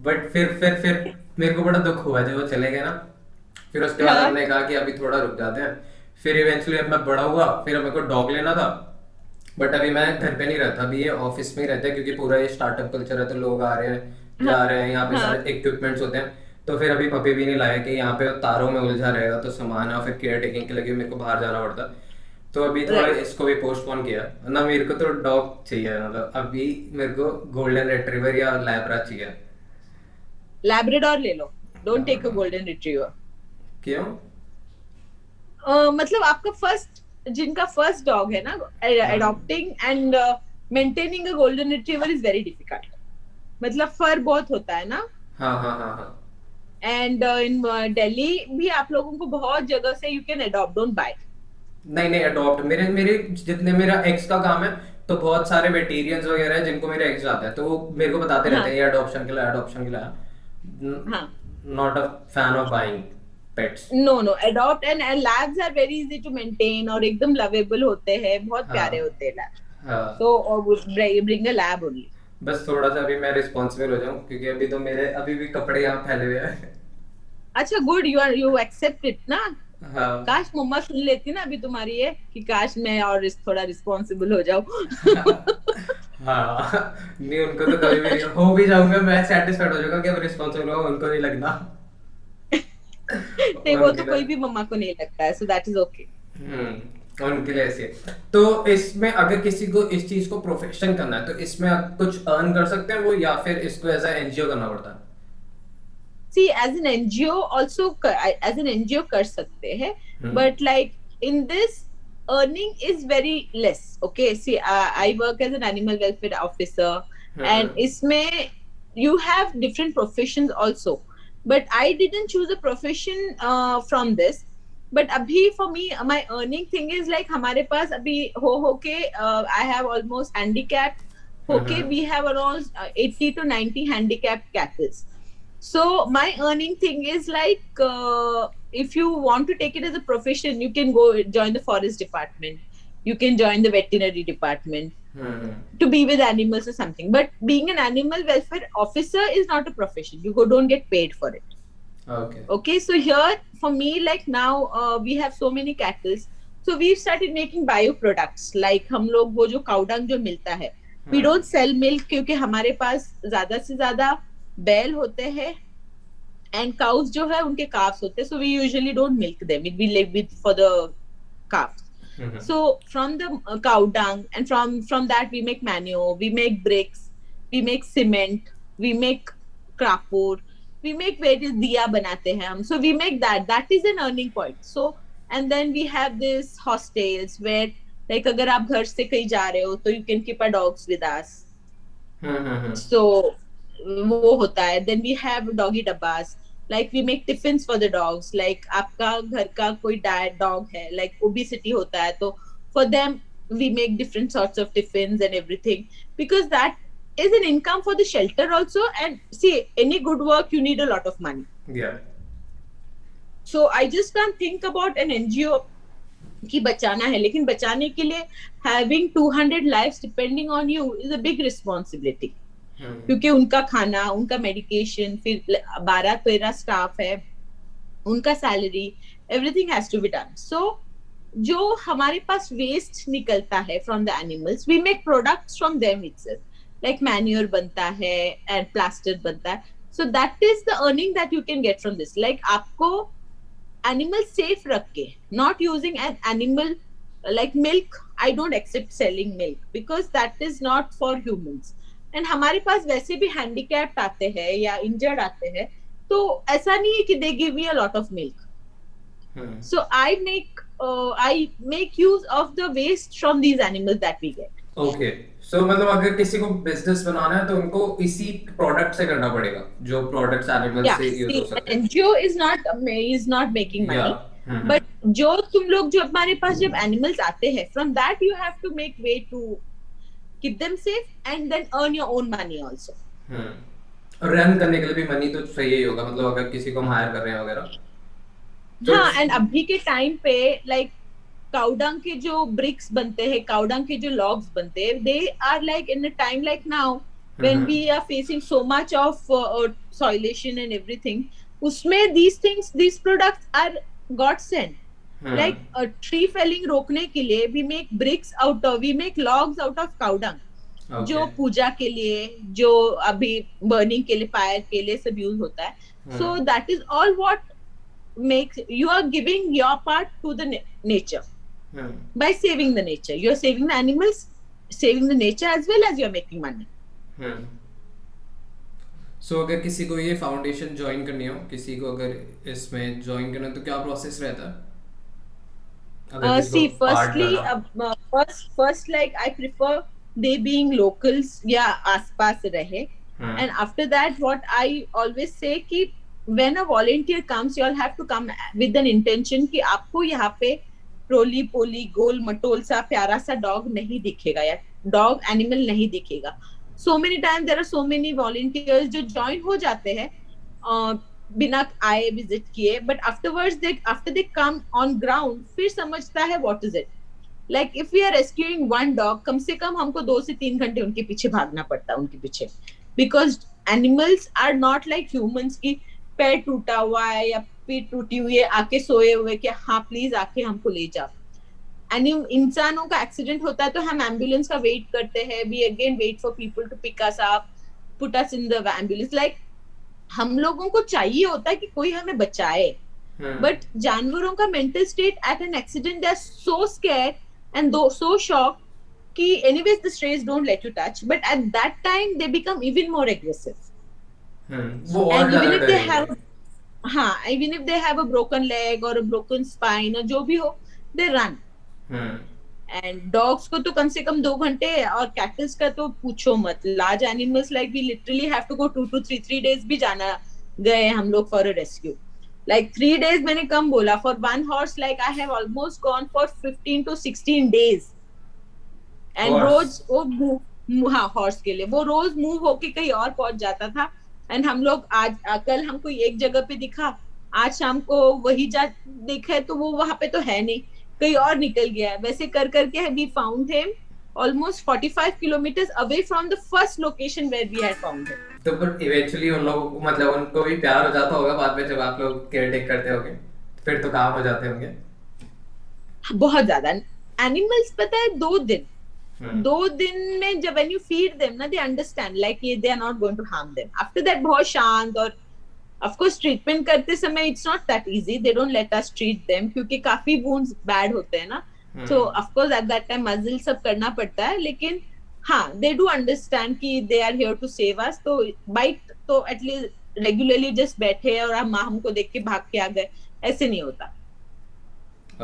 बट फिर मेरे को बड़ा दुख हुआ जब वो चले गए ना। फिर उसके बाद
हाँ
हमने कहा कि अभी थोड़ा रुक जाते हैं। फिर इवेंचुअली अब मैं बड़ा हुआ, फिर मेरे को डॉग लेना था। बट अभी मैं घर पे नहीं रहता, अभी ये ऑफिस में ही रहता है क्योंकि पूरा ये स्टार्टअप कल्चर है, तो लोग आ रहे हैं
हाँ
जा रहे हैं, यहाँ पे
हाँ।
सारे इक्विपमेंट्स होते हैं। तो फिर अभी पपी भी नहीं लाया कि यहाँ पे तारों में उलझा रहेगा तो सामान है, और फिर केयर टेकिंग के लिए मेरे को बाहर जाना पड़ता। तो अभी थोड़ा
राइट।
इसको भी पोस्टपोन किया ना। मेरे को तो डॉग चाहिए, मतलब अभी मेरे को गोल्डन रिट्रीवर या लैब्रा चाहिए।
लैब्राडोर ले लो, don't take a
Labrador.
Golden retriever.
क्यों?
मतलब आपका फर्स्ट, जिनका फर्स्ट डॉग है ना,
हाँ
adopting and maintaining a golden retriever is very difficult. मतलब फर बहुत होता है ना।
हाँ हाँ हाँ हाँ।
एंड इन दिल्ली भी आप लोगों को बहुत जगह से you can adopt, don't buy.
नहीं नहीं, अडॉप्ट मेरे मेरे जितने मेरा एक्स का काम है, तो बहुत सारे वेटेरियंस वगैरह हैं जिनको मेरे एक्स जाता है, तो वो मेरे को बताते रहते
हाँ
हैं ये अडॉप्शन के लिए, अडॉप्शन के लिए।
हाँ।
Not a fan of buying pets.
No no, adopt and labs are very easy to maintain और एकदम लवेबल होते हैं, बहुत प्यारे
हाँ
होते हैं लैब।
हाँ।
सो ब्रिंग अ लैब ओनली।
बस थोड़ा सा अभी मैं रिस्पॉन्सिबल हो जाऊं क्योंकि अभी तो मेरे अभी भी कपड़े यहाँ फैले हुए हैं।
अच्छा गुड, यू एक्सेप्ट इट ना।
हाँ।
काश मम्मा सुन लेती ना अभी तुम्हारी ये, कि काश मैं और थोड़ा रिस्पॉन्सिबल हो जाऊं।
हाँ, नहीं उनको तो कभी भी नहीं हो भी जाऊंगा, मैं सेटिस्फाइड हो जाऊंगा कि अब रिस्पॉन्सिबल हो, उनको नहीं लगना।
नहीं, वो
उनके
तो
लिए।
कोई भी मम्मा को नहीं लगता है, सो दैट इज ओके।
उनके लिए ऐसे है। तो इसमें अगर किसी को इस चीज को प्रोफेशन करना है तो इसमें आप कुछ अर्न कर सकते हैं वो, या फिर इसको एज एनजीओ करना पड़ता है?
See, as an NGO also, as an NGO कर सकते हैं,
हम्म
but like in this, earning is very less. Okay, see, I work as an animal welfare officer, and
हम्म
इसमें you have different professions also, but I didn't choose a profession from this. But अभी for me, my earning thing is like हमारे पास अभी हो के I have almost handicapped होके
हम्म
we have around 80 to 90 handicapped cattle. So my earning thing is like, if you want to take it as a profession, you can go join the forest department, you can join the veterinary department
hmm
to be with animals or something. But being an animal welfare officer is not a profession. You don't get paid for it.
Okay.
Okay, so here for me, like now we have so many cattle, so we've started making bioproducts. Like हम लोग वो जो cow dung जो मिलता है, we don't sell milk क्योंकि हमारे पास ज्यादा से ज्यादा बैल होते हैं and cows जो है उनके calves होते हैं, so we usually don't milk them. We live with for the calves. So from the cow dung, and from that we make manure, we make bricks, we make cement, we make crapur, we make various diya banate हैं हम. So we make that. That is an earning point. So and then we have this hostels where like अगर आप घर से कहीं जा रहे हो तो you can keep our dogs with us. So वो होता है. Then we have doggy dabbas. Like we make tiffins for the dogs. Like आपका घर का कोई dog है, like obesity होता है, तो for them we make different sorts of tiffins and everything, because that is an income for the shelter also. And see, any good work you need a lot of money.
या
So I just can't think about an NGO कि बचाना है, लेकिन बचाने के लिए having 200 lives depending on you is a big responsibility. क्योंकि उनका खाना, उनका मेडिकेशन, फिर 12-13 स्टाफ है, उनका salary, everything has to be done. So जो हमारे पास वेस्ट निकलता है from the animals, we make products from them itself, like manure बनता है एंड प्लास्टर बनता है. So that is the earning that you can get from this. Like आपको animal safe रख के, not using an animal like milk. I don't accept selling milk because that is not for humans. And हमारे पास वैसे भी handicapped आते हैं या injured आते हैं, तो ऐसा नहीं है कि they give me a lot of milk. So I make use of the waste from these animals that we get.
Okay, so मतलब अगर किसी को बिजनेस बनाना है तो उनको इसी प्रोडक्ट से करना पड़ेगा, जो प्रोडक्ट्स एनिमल
Yeah,
से यूज हो
see,
सकते हैं.
NGO is not making money.
Yeah.
But जो तुम लोग जो हमारे पास जब एनिमल्स आते हैं, from that you have to make way to keep them safe and then earn your own money also.
और रन करने के लिए भी मनी तो चाहिए ही होगा, मतलब अगर किसी को हम हायर कर रहे हैं वगैरह.
हाँ, एंड अभी के टाइम पे लाइक काउडंग के जो ब्रिक्स बनते हैं, काउडंग के जो लॉग्स बनते हैं, they are like in a time like now when we are facing so much of soilation and everything, उसमें these products are godsend. Like tree felling रोकने के लिए we make logs out of cow dung. जो पूजा के लिए, जो अभी burning के लिए, फायर के लिए सब यूज होता है. So that is all what makes you are giving your part to the nature. By saving the nature, you are saving the animals, saving the nature as well as you are making money.
सो अगर किसी को ये foundation join करनी हो, किसी को अगर इसमें ज्वाइन करना, तो क्या प्रोसेस रहता है?
See, first like I prefer they being locals या आसपास रहे. And after that what I always say कि when a volunteer comes, you all have to come with an intention कि आपको यहाँ पे रोली पोली गोल मटोल सा प्यारा सा डॉग नहीं दिखेगा या डॉग एनिमल नहीं दिखेगा. So many times there are so many volunteers जो join हो जाते हैं बिना आए विजिट किए, but afterwards after they come on ground फिर समझता है what is it. Like if we are rescuing one dog, कम से कम हमको 2 से 3 घंटे उनके पीछे भागना पड़ता है उनके पीछे, because animals are not like humans की पैर टूटा हुआ है या पीठ टूटी हुई है आके सोए हुए कि हाँ प्लीज आके हमको ले जाओ. इंसानों का एक्सीडेंट होता है तो हम एम्बुलेंस का वेट करते हैं, we again wait for people to pick us up, put us in the ambulance. Like हम लोगों को चाहिए होता है कि कोई हमें बचाए, बट जानवरों का mental state at an accident, they are so scared and so shocked कि anyways the stress don't let you touch, but at that time they become even more aggressive. And even if they have a broken leg or a broken spine or जो भी हो, they run. And dogs को तो कम से कम 2 घंटे, और kettles का तो पूछो मत. Large animals like we literally have to go 2 to 3 days भी जाना गए हम लोग for a rescue. Like 3 days मैंने कम बोला. For one horse like I have almost gone for 15 to 16 days. And रोज वो हॉर्स के लिए वो रोज मूव होके कहीं और पहुंच जाता था. एंड हम लोग कल हमको एक जगह पे दिखा, आज शाम को वही देखा तो वो वहां पे तो है नहीं, कहीं और निकल गया है. वैसे कर करके we found him almost 45 kilometers away from the first location where we had found him.
तो बट इवेंचुअली उन लोगों मतलब उनको भी प्यार हो जाता होगा बाद में जब आप लोग केयर टेक करते होंगे, फिर तो काम हो जाते होंगे
बहुत ज्यादा. एनिमल्स पता है 2 दिन में जब when you feed them ना, they understand like they are not going to harm them. After that बहुत शांत. और of course ट्रीटमेंट करते समय it's not that easy, they don't let us treat them क्योंकि काफी wounds bad होते हैं ना. So of course at that time मजिल सब करना पड़ता है, लेकिन हाँ they do understand कि they are here to save us. तो bite तो at least regularly just बैठे और हमको देख के भाग के आ गए, ऐसे नहीं होता.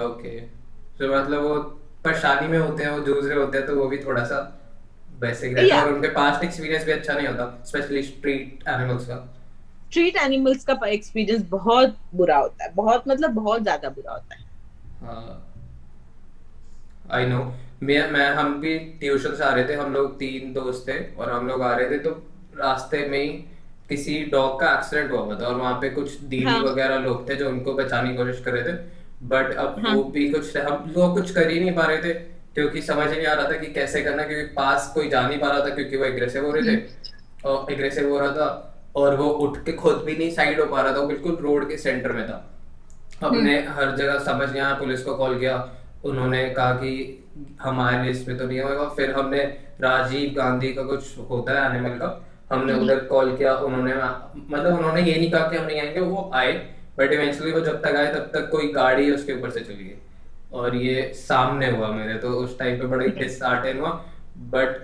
ओके, तो मतलब वो परेशानी में होते हैं, वो जूझ रहे होते हैं, तो वो भी थोड़ा सा बेसिक रहता है. और उनके पास्ट एक्सपीरियंस भी अच्छा नहीं होता, स्पेशली स्ट्रीट एनिमल्स का
एक्सपीरियंस बहुत बुरा होता है, बहुत मतलब बहुत ज्यादा बुरा होता है.
I know. हम भी ट्यूशन से आ रहे थे, हम लोग 3 दोस्त थे और हम लोग आ रहे थे, तो रास्ते में ही किसी डॉग का एक्सीडेंट हुआ था और वहाँ पे कुछ दीदी वगैरह लोग थे जो उनको बचाने की कोशिश कर रहे थे. बट अब वो भी हम लोग कुछ कर ही नहीं पा रहे थे क्योंकि समझ नहीं आ रहा था कि कैसे करना, क्योंकि पास कोई जा नहीं पा रहा था क्योंकि वो एग्रेसिव हो रहा था और वो उठ के खुद भी नहीं साइड हो पा रहा था, वो बिल्कुल रोड के सेंटर में था. हमने हर जगह समझ नहीं आया, पुलिस को कॉल किया, उन्होंने कहा कि हमारे लिस्ट में तो नहीं होगा। फिर हमने राजीव गांधी का कुछ होता है एनिमल का, हमने उधर कॉल किया। उन्होंने मतलब उन्होंने ये नहीं कहा कि हम नहीं आएंगे, वो आए, बट इवेंचुअली वो जब तक आए तब तक कोई गाड़ी उसके ऊपर से चली गई और ये सामने हुआ मेरे, तो उस टाइम पे बड़ा ही डिसहार्टन हुआ। बट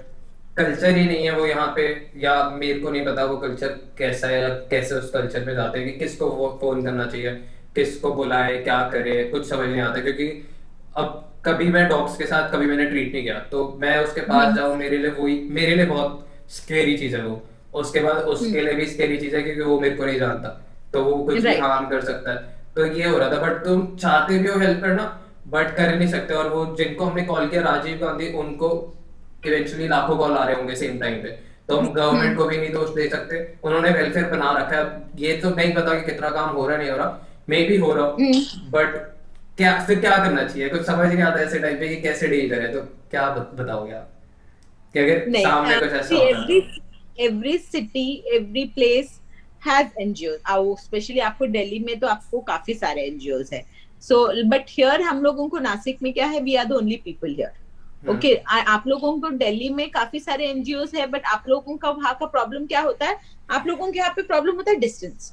कल्चर ही नहीं है वो यहाँ पे, या मेरे को नहीं पता वो कल्चर कैसा है या कैसे उस कल्चर में जाते हैं कि किसको वो फोन करना चाहिए, किसको बुलाए, क्या करे, कुछ समझ नहीं आता। क्योंकि अब कभी मैं डॉग्स के साथ कभी मैंने ट्रीट नहीं किया, तो मैं उसके पास जाऊँ, मेरे लिए बहुत स्केरी चीज है वो। उसके बाद उसके लिए भी स्केरी चीज है क्योंकि वो मेरे को नहीं जानता, तो वो कुछ भी
राइट।
हार्म कर सकता है। तो ये हो रहा था, बट तुम चाहते भी हो हेल्प करना बट कर नहीं सकते। और वो जिनको हमने कॉल किया राजीव गांधी, उनको इवेंचुअली लाखों कॉल आ रहे होंगे सेम टाइम पे, तो हम गवर्नमेंट को भी नहीं दोष दे सकते। उन्होंने वेलफेयर बना रखा है, अब ये तो नहीं पता कि कितना काम हो रहा है, नहीं हो रहा, मे भी हो रहा हो, बट क्या फिर क्या करना चाहिए, कुछ समझ नहीं आता ऐसे टाइम पे कि कैसे डील करें। तो क्या बताओगे आप कि अगर
नहीं,
सामने कुछ ऐसा होता है
एवरी
तो?
Every city, every place has NGO. Specially आपको दिल्ली में तो आपको काफी सारे एनजीओज है। सो बट हियर हम लोगों को नासिक में क्या है, we are the only people here. Okay, आप लोगों को दिल्ली में काफी सारे एनजीओज है, बट आप लोगों का वहां का प्रॉब्लम क्या होता है, आप लोगों के यहाँ पे प्रॉब्लम होता है distance.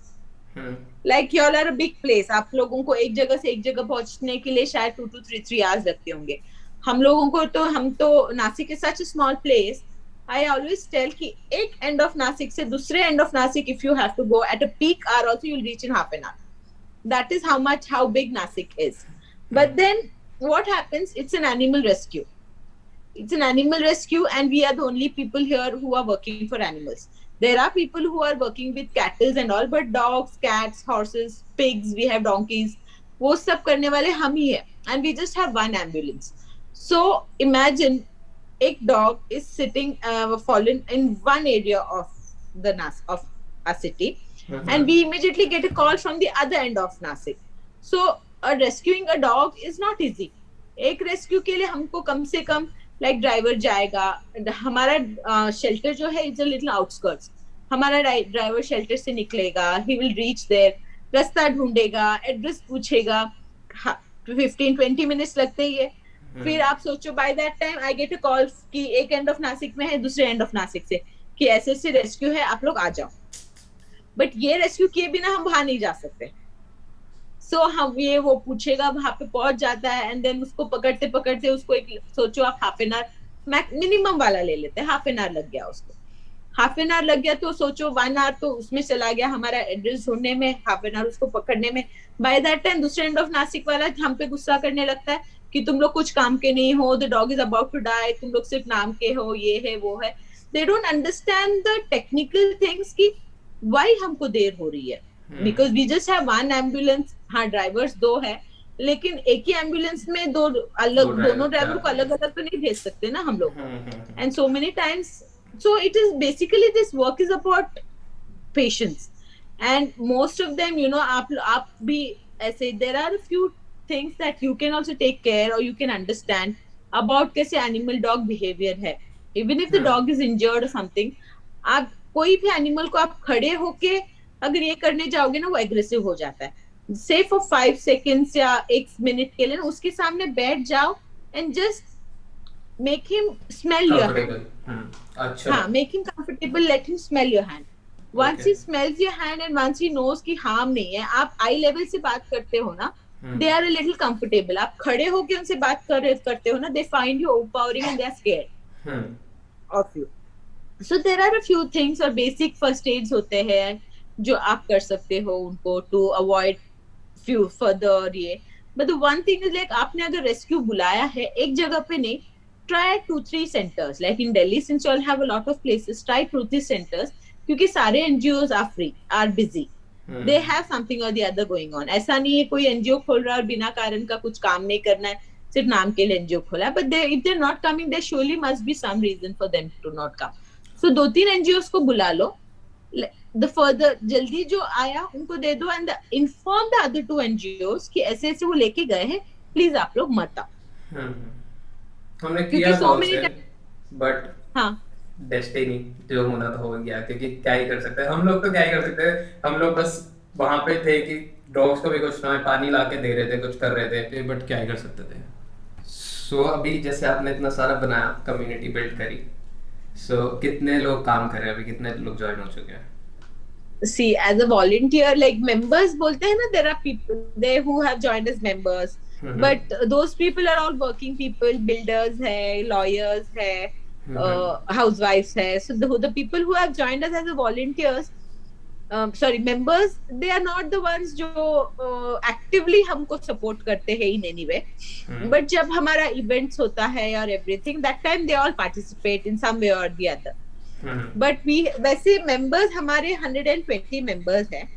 Like you all are a big place, आप लोगों को एक जगह से एक जगह पहुंचने के लिए शायद 2 to 3 आवर्स लगते होंगे। हम तो Nashik is such a small place. I always tell कि एक एंड ऑफ नासिक से दूसरे end of Nashik, if you have to go at a peak hour also, you will reach in half an hour. That is how big Nasik is. But then what happens, it's an animal rescue. It's an animal rescue, and we are the only people here who are working for animals. There are people who are working with cattle and all, but dogs, cats, horses, pigs, we have donkeys, वो सब करने वाले हम ही है, and we just have one ambulance. So imagine एक dog is sitting fallen in one area of a city, and we immediately get a call from the other end of Nasik. So rescuing a dog is not easy. एक rescue के लिए हमको कम से कम like driver जाएगा, हमारा shelter जो है is a little outskirts, हमारा ड्राइवर शेल्टर से निकलेगा, ही विल रीच देयर, रास्ता ढूंढेगा, एड्रेस पूछेगा, 15-20 मिनट्स लगते ही है। फिर आप सोचो by that time I get a call कि एक एंड ऑफ नासिक में है, दूसरे एंड ऑफ नासिक से कि ऐसे ऐसे रेस्क्यू है, आप लोग आ जाओ। बट ये रेस्क्यू किए बिना हम बाहर नहीं जा सकते। सो हम ये वो पूछेगा, वहां पे पहुंच जाता है, एंड देन उसको पकड़ते पकड़ते उसको एक सोचो आप हाफ एन आवर मिनिमम वाला ले लेते हैं, हाफ एन आवर लग गया उसको, हाफ एन आवर लग गया तो सोचो 1 आवर तो उसमें चला गया हमारा एड्रेस ढूंढने में, हाफ एन आवर उसको पकड़ने में। बाय दैट टाइम दूसरे एंड ऑफ नासिक वाला हम पे गुस्सा करने लगता है कि तुम लोग कुछ काम के नहीं हो, the dog is about to die, तुम लोग सिर्फ नाम के हो, ये है वो है। They don't understand the technical things की वाई हमको देर हो रही है, because we just have one ambulance. हाँ, ड्राइवर्स 2 है, लेकिन एक ही एम्बुलेंस में दोनों ड्राइवर को अलग अलग तो नहीं भेज सकते ना हम लोग। And so many times, so it is basically, this work is about patience, and most of them, you know, आप भी ऐसे, there are a few things that you can also take care or you can understand about कैसे animal dog behavior है। even if the dog is injured or something, आप कोई भी animal को आप खड़े होके अगर ये करने जाओगे ना, वो एग्रेसिव हो जाता है। से फॉर 5 seconds या 1 मिनट के लिए ना उसके सामने बैठ जाओ and just make him smell your hand.
अच्छा,
make him comfortable, let him smell your hand. Once he smells your hand and once he knows कि harm नहीं है, आप आई लेवल से बात करते हो ना, they are a little comfortable. आप खड़े होके उनसे बात करते हो ना, they find you overpowering and they are scared of you. So there are a few things और basic first aids होते हैं जो आप कर सकते हो उनको to avoid few further ये। But the one thing is like, आपने अगर rescue बुलाया है एक जगह पे नहीं, try 2-3 centers. Like in Delhi, since you all have a lot of places, try 2-3 centers, क्योंकि सारे NGOs are free, are busy. They have something or the other going on. ऐसा नहीं है कोई NGO खोल रहा है और बिना कारण का कुछ काम नहीं करना है, सिर्फ नाम के लिए NGO खोला है। But if they're not coming, there surely must be some reason for them to not come. So 2-3 NGOs को बुला लो, the further जल्दी जो आया उनको दे दो, and inform the other 2 NGOs कि ऐसे ऐसे वो लेके गए हैं, प्लीज आप लोग मत आओ।
हमने किया था उसे, बट
हाँ,
डेस्टिनी जो होना था हो गया, क्योंकि क्या ही कर सकते हैं हम लोग, तो क्या ही कर सकते हैं हम लोग, बस वहां पे थे कि डॉग्स को भी कुछ ना पानी ला के दे रहे थे, कुछ कर रहे थे, बट क्या ही कर सकते थे। सो अभी जैसे आपने इतना सारा बनाया, कम्युनिटी बिल्ड करी, सो कितने लोग काम कर रहे हैं अभी, कितने लोग ज्वाइन हो चुके हैं?
See, as a volunteer, like members बोलते हैं ना, there are people there who have joined as members, but those people are all working people, builders है, lawyers है, housewives है. So the people who have joined us as a volunteers, sorry, members, they are not the ones जो actively हमको support करते हैं in any way. But जब हमारा events होता है और everything, that time they all participate in some way or the other. But we वैसे members हमारे 120 members हैं,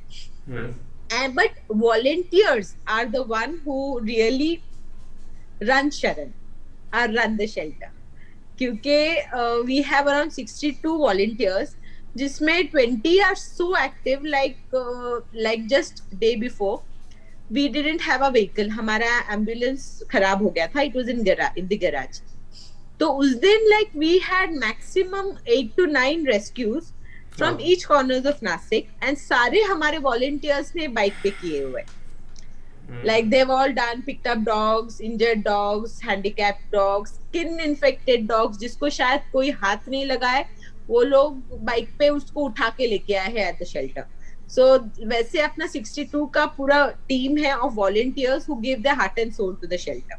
and but volunteers are the one who really run Sharan or run the shelter, क्योंकि we have around 62 volunteers, जिसमें 20 are so active, like just day before we didn't have a vehicle, हमारा ambulance खराब हो गया था, it was in the garage. तो उस दिन like we had maximum 8 to 9 rescues from each corners of Nasik, and सारे हमारे volunteers ने bike पे किए हुए. Like they've all done, picked up dogs, injured dogs, handicapped dogs, skin infected dogs, जिसको शायद कोई हाथ नहीं लगाए, वो लोग बाइक पे उसको उठा के लेके आए हैं at the shelter. So वैसे अपना 62 का पूरा टीम है of volunteers who give their heart and soul to the shelter.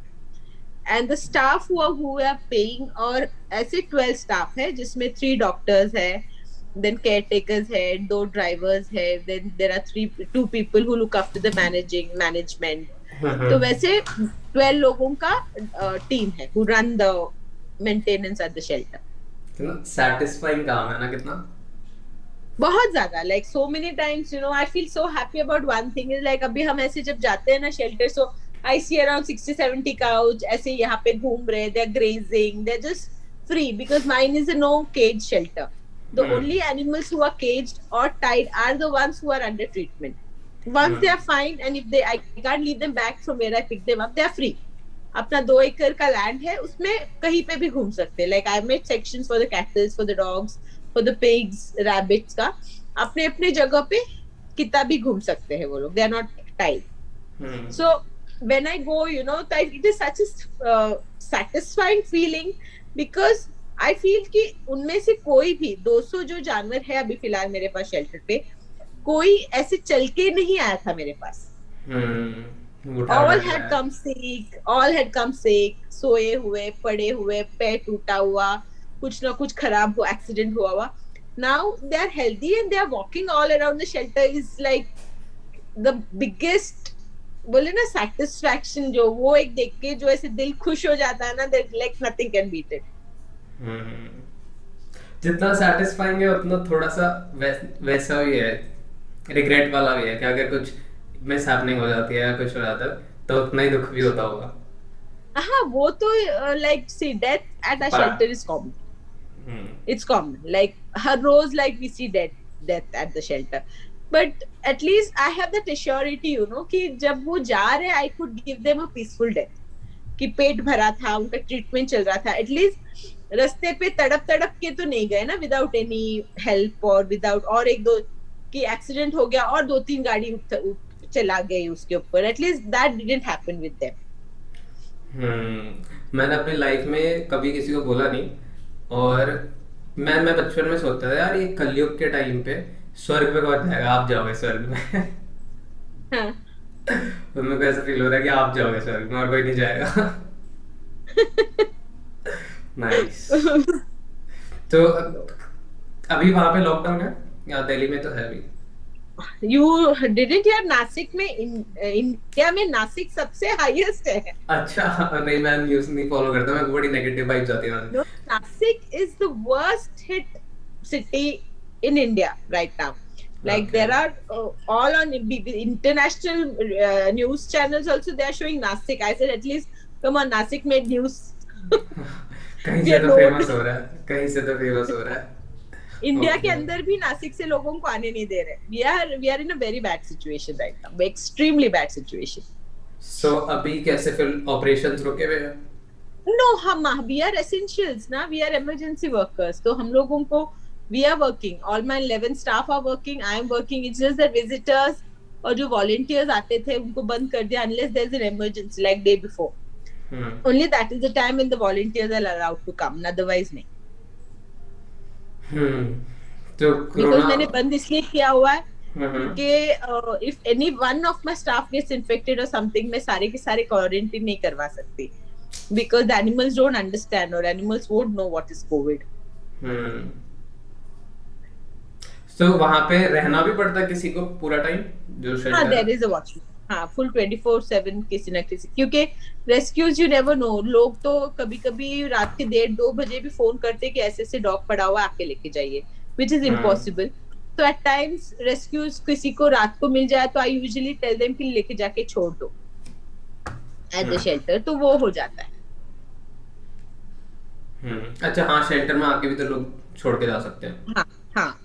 And the staff who are paying, और ऐसे 12 staff है जिसमें 3 doctors है, then caretakers है, 2 drivers है, then there are 2 people who look after the management. तो वैसे 12 लोगों का टीम है who run the maintenance at the shelter.
कितना satisfying काम है ना, कितना
बहुत ज्यादा, like so many times, you know, I feel so happy about one thing is like अभी हम ऐसे जब जाते हैं ना shelter, so I see around 60-70 cows ऐसे यहाँ पे घूम रहे, they're grazing, they're just free, because mine is a no cage shelter. The only animals who are caged or tied are the ones who are under treatment. Once they are fine, and if I can't leave them back from where I picked them up, they are free. अपना 2 एकड़ का land है, उसमें कहीं पे भी घूम सकते हैं. Like I made sections for the cattle, for the dogs, for the pigs, rabbits का, अपने अपने जगह पे कितना भी घूम सकते हैं वो लोग. They are not tied. So when I go, you know, it is such a satisfying feeling, because I feel कि उनमें से कोई भी 200 जो जानवर है अभी फिलहाल मेरे पास शेल्टर पे, कोई ऐसे चल के नहीं आया था मेरे पास. all had come sick, सोए हुए, पड़े हुए, पैर टूटा हुआ, कुछ ना कुछ खराब हुआ, एक्सीडेंट हुआ. Now they are healthy and they are walking all around the shelter. Is like the biggest, बोले ना, satisfaction, जो वो एक देख के जो ऐसे दिल खुश हो जाता है ना, that like nothing can beat it.
जितना satisfying है उतना थोड़ा सा वैसा भी है, रिग्रेट वाला भी है, कि अगर कुछ मिस हैपनिंग हो जाती है या कुछ हो जाता है तो उतना ही दुख भी होता होगा.
हाँ, वो तो like see, death at a shelter is common. It's common. Like her rose like we see death at the shelter. But at least I have that assurity, you know, कि जब वो जा रहे, I could give them a peaceful death. कि पेट भरा था, उनका treatment चल रहा था, एटलीस्ट रास्ते पे तड़प के तो नहीं गए ना, विदाउट एनी हेल्प और विदाउट, और 1-2 की एक्सीडेंट हो गया और 2-3 गाड़ी चला गई उसके ऊपर. At least that didn't happen with them.
मैंने अपनी लाइफ में कभी किसी को बोला नहीं, और मैं बचपन में सोचता था यार ये कलयुग के टाइम पे स्वर्ग में कौन जाएगा, आप जाओगे स्वर्ग में.
हाँ.
तो मेरे को ऐसा फील हो रहा है कि आप जाओगे स्वर्ग में और कोई नहीं जाएगा. नाइस. तो अभी वहां पे लॉकडाउन है या दिल्ली में तो है अभी?
You didn't hear नासिक में, इंडिया में नासिक सबसे हाईएस्ट है.
अच्छा, नहीं मैं न्यूज़ नहीं फॉलो करता, मैं बड़ी नेगेटिव वाइब्स आती हैं.
No, Nasik is the worst hit city in India right now. Like
Okay.
there are all on international news channels also, they are showing Nasik. I said at least come on, Nasik made news.
कहीं से तो famous हो रहा है, कहीं से तो famous हो रहा है.
India
Okay.
के अंदर भी नासिक से लोगों को आने नहीं दे रहे. We are in a very bad situation right now, extremely bad situation.
So अभी कैसे फिर ऑपरेशंस रुके हुए हैं?
No, we are essentials ना, we are emergency workers. तो हम लोगों को, we are working. All my 11 staff are working. I am working. It's just that visitors और जो volunteers आते थे उनको बंद कर दिया unless there is an emergency like day before. Only that is the time when the volunteers are allowed to come, otherwise नहीं.
तो
Because मैंने
कोरोना
बंद इसलिए किया हुआ है
हम्म
कि if any one of my staff gets infected or something, मैं सारे के सारे quarantine नहीं करवा सकती. Because the animals don't understand or animals won't know what is COVID.
तो वहां पे रहना भी पड़ता है किसी को पूरा टाइम जो
हाँ,
shelter
there is a watchman. हाँ, full 24/7 किसी ना किसी, क्योंकि rescues you never know, लोग तो कभी कभी रात के 1:30-2 बजे भी फोन करते कि ऐसे ऐसे डॉग पड़ा हुआ आके लेके जाइए, which is impossible. तो at times rescues किसी को रात को मिल जाए तो I usually tell them कि लेके जाके छोड़ दो at the shelter, तो वो हो जाता है.
अच्छा हाँ शेल्टर में आके भी तो लोग छोड़ के जा सकते हैं.
हाँ हाँ.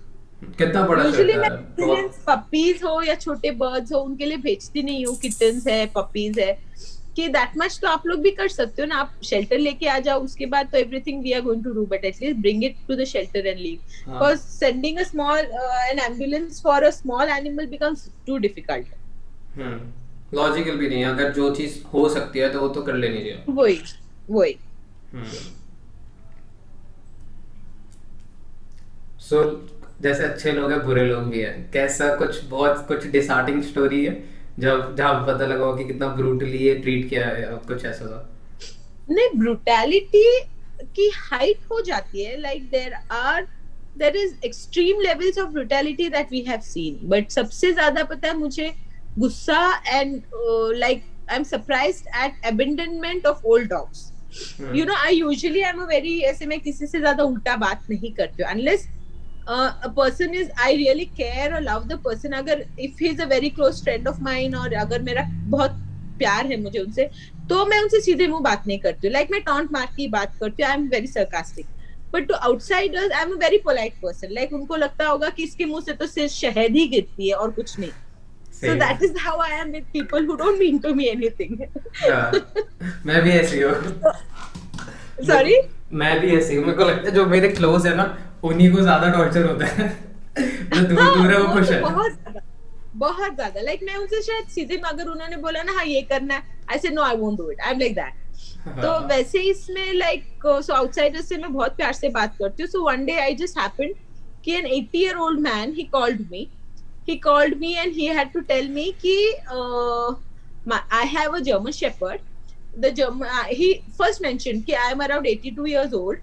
कितना बड़ा
यूजुअली
शेल्टर
मैं
है बहुत.
पपीज हो या छोटे बर्ड्स हो उनके लिए भेजती नहीं हूँ, किटन्स है, पपीज है, कि दैट मच तो आप लोग भी कर सकते हो ना, आप शेल्टर लेके आ जाओ, उसके बाद तो everything we are going to do, but at least bring it to the shelter and leave, because sending a small an ambulance for a small animal becomes too difficult.
Logical भी नहीं है, अगर जो चीज हो सकती है तो वो तो कर लेनी चाहिए.
वही वही.
सो जैसे अच्छे लोग हैं बुरे लोग भी हैं, कैसा कुछ बहुत कुछ डिसहार्टिंग स्टोरी है जब जहाँ पता लगा हो कि कितना ब्रूटली ये ट्रीट किया है या कुछ ऐसा था?
नहीं, ब्रूटैलिटी की हाइट हो जाती है, like there is extreme levels of brutality that we have seen, but सबसे ज्यादा पता है मुझे गुस्सा and like I am surprised at abandonment of old dogs. You know, I usually I am a very, ऐसे मैं किसी से ज्यादा उल्टा बात नहीं करती हूँ unless a person is, I really care or love the person. अगर if he is a very close friend of mine और अगर मेरा बहुत प्यार है मुझे उनसे, तो मैं उनसे सीधे मुंह बात नहीं करती हूँ, लाइक मैं टॉन्ट मार की बात करती हूँ, I am very sarcastic. But to outsiders I am a very polite person, like उनको लगता होगा कि इसके मुंह से तो सिर्फ शहद ही गिरती है और कुछ नहीं. So that is how I am with people who don't mean to me anything.
मैं भी ऐसी हूँ.
Sorry?
मैं भी ऐसी हूँ. मेरे को लगता है जो मेरे क्लोज है ना उन्हीं को ज्यादा टॉर्चर होता है. जो दूर दूर है वो खुश है.
बहुत ज्यादा. लाइक मैं उनसे शायद सीधे, अगर उन्होंने बोला ना हाँ ये करना है, I say no I won't do it, I am like that. तो वैसे इसमें लाइक सो आउटसाइडर्स से मैं बहुत प्यार से बात करती हूँ. So one day I just happened कि an 80-year-old man he called me and he had to tell me कि I have a German Shepherd. The German he first mentioned कि I am around 82 years old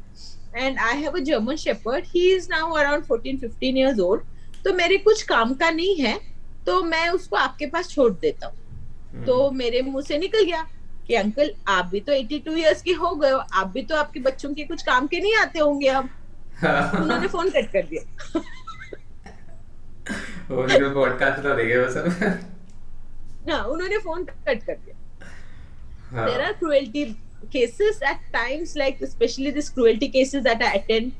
and I have a German Shepherd. He is now around 14-15 years old. तो मेरे कुछ काम का नहीं है तो मैं उसको आपके पास छोड़ देता हूँ. तो मेरे मुंह से निकल गया कि अंकल आप भी तो 82 इयर्स के हो गए हो, आप भी तो आपके बच्चों के कुछ काम के नहीं आते होंगे अब. उन्होंने फोन कट कर दिया.
पॉडकास्ट ना देखे वो सब.
हाँ, उन्होंने फोन कट कर दिया. There are cruelty cases at times, like especially this cruelty cases that I attend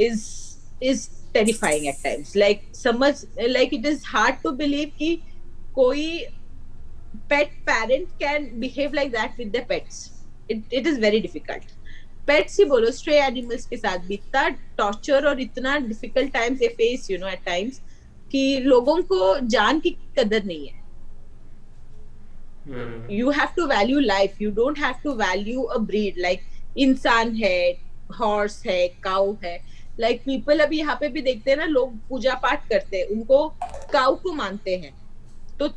is terrifying at times. Like like it is hard to believe कि कोई pet parent can behave like that with their pets. It is very difficult. Pets ही बोलो, stray animals के साथ भी इतना torture और इतना difficult times they face, you know, at times कि लोगों को जान की कदर नहीं है. You have to value life. You don't have to value a breed. Like इंसान है, horse है, cow है. Like people अभी यहाँ पे भी देखते हैं ना, लोग पूजा पाठ करते हैं, उनको cow को मानते हैं. तो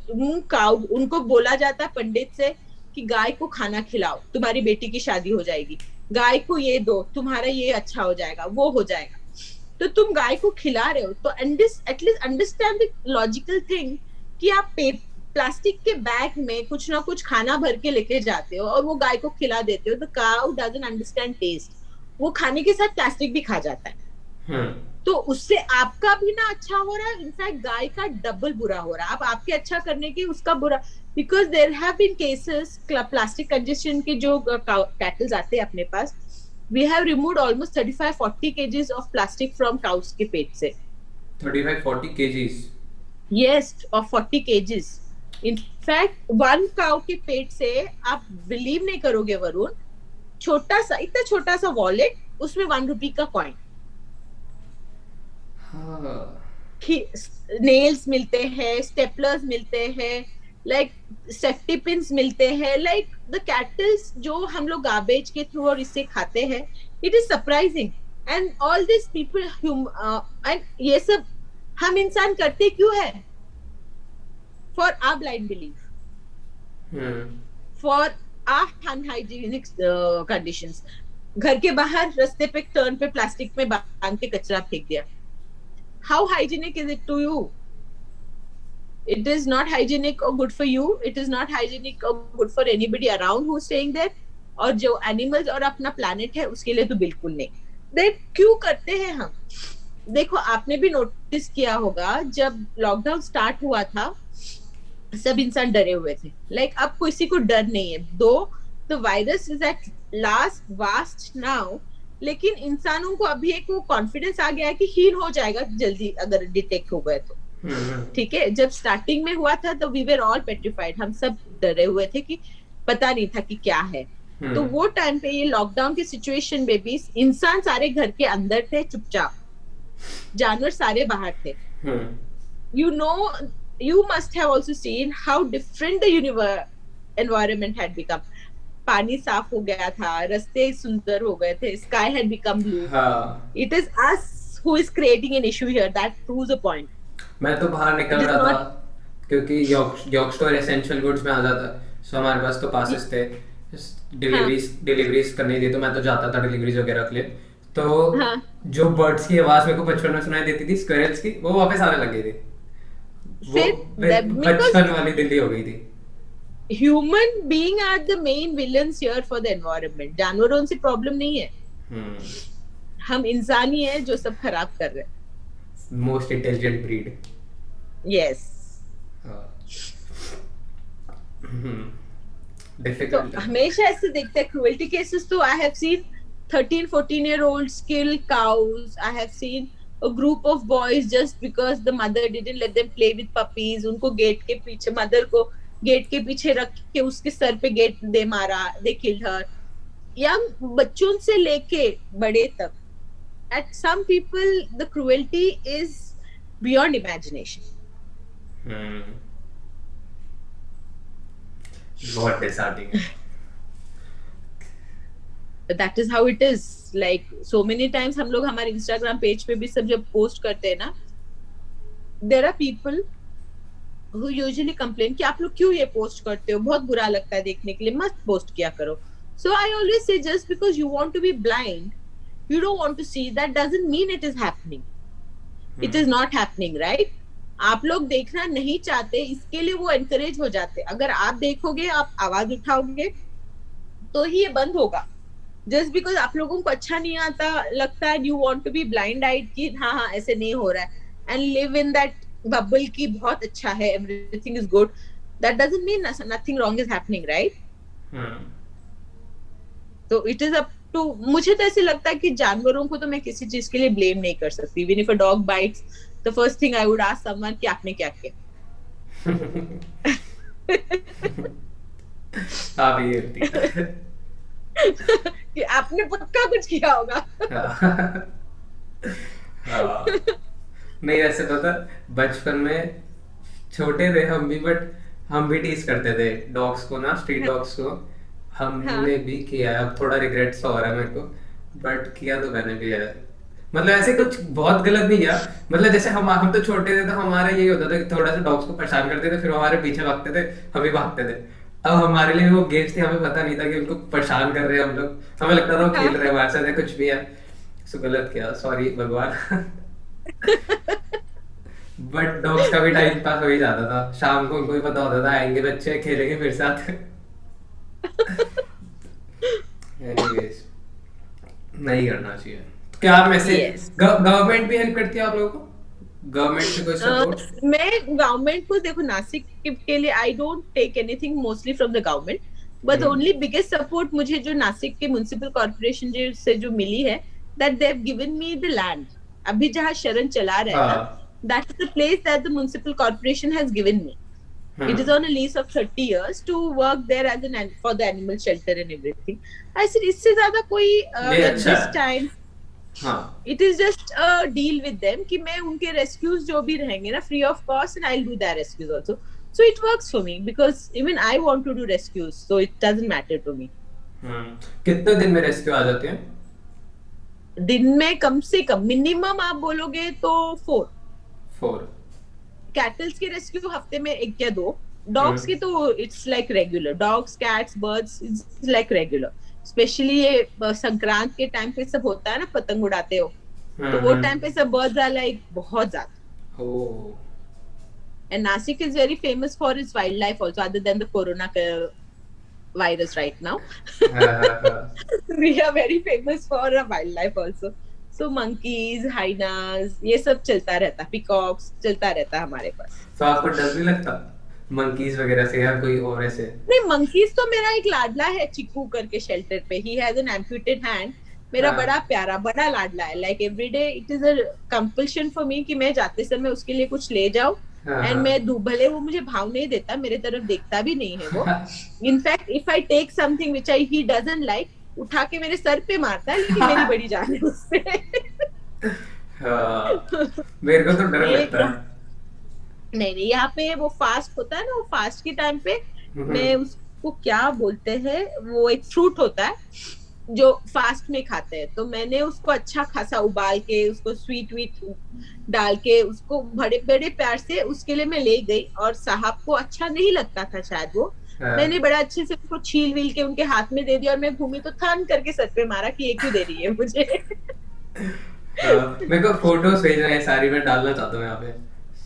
cow उनको बोला जाता है पंडित से कि गाय को खाना खिलाओ, तुम्हारी बेटी की शादी हो जाएगी. गाय को ये दो, तुम्हारा ये अच्छा हो जाएगा, वो हो जाएगा. तो तुम गाय को खिला रहे हो तो at least understand the logical thing कि आप प्लास्टिक के बैग में कुछ ना कुछ खाना भर के लेके जाते हो और वो गाय को खिला देते हो. तो काउ डजंट अंडरस्टैंड टेस्ट, वो खाने के साथ प्लास्टिक भी खा जाता है. तो उससे आपका भी ना अच्छा हो रहा है, इनफैक्ट गाय का डबल बुरा हो रहा है. आप आपके अच्छा करने की उसका बुरा, because there have been cases plastic congestion के जो कैटल्स आते हैं अपने पास, we have removed almost 35-40 kgs of plastic from cows के पेट से.
35-40 kgs?
Yes, of 40 kgs. In fact, one cow के पेट से आप believe नहीं करोगे वरुण, छोटा सा, इतना छोटा सा वॉलेट, उसमें 1 रुपी का कॉइन. नेल्स मिलते हैं, स्टेपलर्स मिलते हैं, लाइक सेफ्टी पिंस मिलते हैं, लाइक द कैटल्स जो हम लोग गार्बेज के थ्रू और इससे खाते हैं, it is surprising. And all this people and ये सब हम इंसान करते क्यों है? For our blind belief, for our unhygienic conditions. घर के बाहर रास्ते पे टर्न पे प्लास्टिक में बांध के कचरा फेंक दिया। How hygienic is it to you? It is not hygienic or good for you. It is not hygienic or good for anybody around who's staying there. और जो एनिमल्स और अपना प्लैनेट है उसके लिए तो बिल्कुल नहीं। देख क्यों करते हैं हम? देखो आपने भी नोटिस किया होगा जब लॉकडाउन स्टार्ट हुआ था सब इंसान डरे हुए थे। लाइक अब किसी को डर नहीं है, दो the virus is at last vast now, लेकिन इंसानों को अभी एक वो कॉन्फिडेंस आ गया है कि हील हो जाएगा जल्दी अगर डिटेक्ट हो गए तो। ठीक है, जब स्टार्टिंग में हुआ था तो वी वर ऑल पेट्रिफाइड, हम सब डरे हुए थे कि पता नहीं था कि क्या है। तो वो टाइम पे ये लॉकडाउन की सिचुएशन में भी इंसान सारे घर के अंदर थे चुपचाप, जानवर सारे बाहर थे। You know, you must have also seen how different the environment had become. पानी साफ हो गया था, रास्ते सुंदर हो गए थे, sky had become blue. It is us who is creating an issue here. That proves a point.
मैं तो बाहर निकल रहा था क्योंकि यॉर्क स्टोर एसेंशियल गुड्स में आ जाता, सो हमारे पास तो पासेस थे डिलीवरीज करनी थी, तो मैं तो जाता था डिलीवरीज वगैरह के लिए। तो जो बर्ड्स की आवाज मेरे को बचपन में सुनाई देती थी, स्क्वेरल्स की, वो वापस आने लगी थी। बचपन वाली दिल्ली हो गई थी।
Human being are the main villains here for the environment. जानवरों से प्रॉब्लम नहीं है, हम इंसान ही हैं जो सब खराब कर रहे हैं।
Most intelligent breed.
Yes.
Difficult.
तो हमेशा ऐसे देखते हैं cruelty cases। तो I have seen 13-14-year-olds kill cows. I have seen a group of boys just because the mother didn't let them play with puppies. उनको गेट के पीछे, mother को गेट के पीछे रख के उसके सर पे गेट दे मारा, they killed her. यंग बच्चों से लेके बड़े तक, at some people the cruelty is beyond imagination.
What disheartening.
But that is how it is. Like so many times हम लोग हमारे Instagram page पे भी सब जब पोस्ट करते हैं ना, there are people who usually complain कि आप लोग क्यों ये पोस्ट करते हो, बहुत बुरा लगता है देखने के लिए, मत पोस्ट किया करो। So I always say just because you want to be blind, you don't want to see, that doesn't mean it is happening. It is not happening, right? आप लोग देखना नहीं चाहते, इसके लिए वो encourage हो जाते। अगर आप देखोगे, आप आवाज उठाओगे तो ही ये बंद होगा। Just because आप लोगों को अच्छा नहीं आता लगता है, you want to be blind-eyed कि हाँ हाँ ऐसे नहीं हो रहा है, and live in that bubble कि बहुत अच्छा है, everything is good. That doesn't mean nothing wrong is happening, right? तो it is up to, मुझे तो ऐसे लगता है कि जानवरों को तो मैं किसी चीज के लिए ब्लेम नहीं कर सकती। Even if a dog bites, the first thing I would ask someone कि आपने क्या किया। कि आपने पक्का कुछ किया होगा।
नहीं, ऐसे पता बचपन में छोटे थे हम भी, बट हम भी टीज करते थे डॉग्स को ना, स्ट्रीट डॉग्स को हमने भी किया है। अब थोड़ा रिग्रेट सा हो रहा है मेरे को, बट किया तो मैंने भी है। मतलब ऐसे कुछ बहुत गलत नहीं किया, मतलब जैसे हम तो छोटे थे तो हमारा यही होता था कि थोड़ा सा डॉग्स को परेशान करते थे, फिर हमारे पीछे भागते थे, हम भी भागते थे। अब हमारे लिए वो गेम्स थे, हमें पता नहीं था कि उनको परेशान कर रहे हैं हम लोग, हमें लगता था वो खेल रहे हैं हमारे साथ, कुछ भी है। सो गलत किया, सॉरी भगवान। बट डॉग्स का भी टाइम पास हो ही जाता था, शाम को उनको भी पता होता था आएंगे बच्चे, खेलेंगे फिर साथ। Anyways, नहीं करना चाहिए। क्या मैसेज गवर्नमेंट भी हेल्प करती है आप लोगों को? गवर्नमेंट से कोई सपोर्ट?
मैं गवर्नमेंट को देखो, नासिक के लिए I don't take anything mostly from the government, but only biggest support मुझे जो नासिक के म्युनिसिपल कॉर्पोरेशन से जो मिली है, that they have given me the land. अभी जहाँ शरण चला रहा है ना, that is the place that the municipal corporation has given me. It is on a lease of 30 years to work there as for the animal shelter and everything. I said इससे ज्यादा कोई this time it is just a deal with them कि मैं उनके rescues जो भी रहेंगे ना free of cost, and I'll do their rescues also. So it works for me because even I want to do rescues, so it doesn't matter to me.
कितने दिन में रेस्क्यू आ जाते हैं?
दिन में कम से कम मिनिमम आप बोलोगे तो 4.
4.
कैटल्स के रेस्क्यू हफ्ते में 1 या 2. डॉग्स की तो it's like regular. Dogs, cats, birds it's like regular. Specially ये संक्रांत के टाइम पे सब होता है ना, पतंग उड़ाते हो, तो वो टाइम पे सब बर्ड्स आर लाइक बहुत ज्यादा.
ओह.
And Nashik is very famous for its wildlife also, other than the corona virus right now. We are very famous for our wildlife also. So monkeys, hyenas, ये सब चलता रहता, peacocks चलता रहता हमारे पास.
तो आपको डर नहीं लगता मंकीज वगैरह से या कोई और ऐसे?
नहीं, monkeys तो मेरा एक लाडला है चिक्कू करके शेल्टर पे. He has an amputated hand. मेरा बड़ा प्यारा बड़ा लाडला है. Like every day it is a compulsion for me कि मैं जाते समय उसके लिए कुछ ले जाऊं. एंड मैं भले वो मुझे भाव नहीं देता, मेरे तरफ देखता भी नहीं है वो. In fact if I take something which he doesn't like, उठा के मेरे सर पे मारता है, लेकिन मेरी बड़ी जान है उससे.
मेरे को तो डर लगता है.
नहीं, यहाँ पे वो फास्ट होता है ना, वो फास्ट के टाइम पे मैं उसको क्या बोलते हैं, वो एक फ्रूट होता है जो फास्ट में खाते हैं, तो मैंने उसको अच्छा खासा उबाल के उसको स्वीट डाल के उसको बड़े बड़े प्यार से उसके लिए मैं ले गई. और साहब को अच्छा नहीं लगता था शायद वो. मैंने बड़ा अच्छे से उसको छील वील के उनके हाथ में दे दिया, और मैं घूमी तो थान करके सर पे मारा कि ये क्यों दे रही है मुझे.
मेरे को फोटोज भेजना है सारी, मैं डालना चाहता हूँ यहाँ पे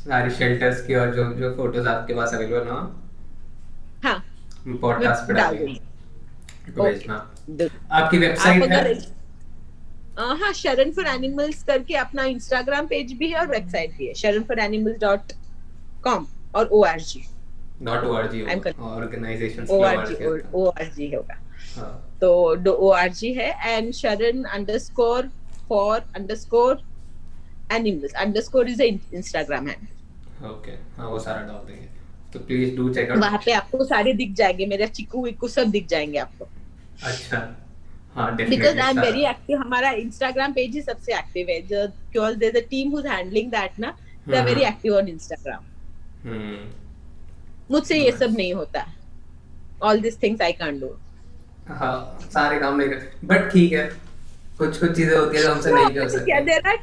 सारी शेल्टर्स की, और जो जो फोटोज आपके पास अवेलेबल ना. हाँ, पॉडकास्ट पे डालेंगे, भेजना. आपकी वेबसाइट है?
हाँ, शरण फॉर एनिमल्स करके अपना इंस्टाग्राम पेज भी है और वेबसाइट भी है, sharanforanimals.com और org.
ऑर्गेनाइजेशन
org होगा. तो org है. And sharan_for_animals_ is the Instagram है.
ओके, हाँ वो सारा डाल देंगे, तो प्लीज डू चेक आउट.
वहाँ पे आपको सारे दिख जाएंगे, मेरा चिक्कू विक्कू सब दिख जाएंगे आपको.
अच्छा, हाँ, definitely.
Because I'm very active. हमारा Instagram page ही सबसे active है, because there's a team who's handling that ना. They are very active on Instagram. मुझसे ये सब नहीं होता. All these things I can't do.
हाँ, सारे काम नहीं कर, बट ठीक है, कुछ चीजें होती है जो हमसे नहीं कर सकते.
Yeah, there are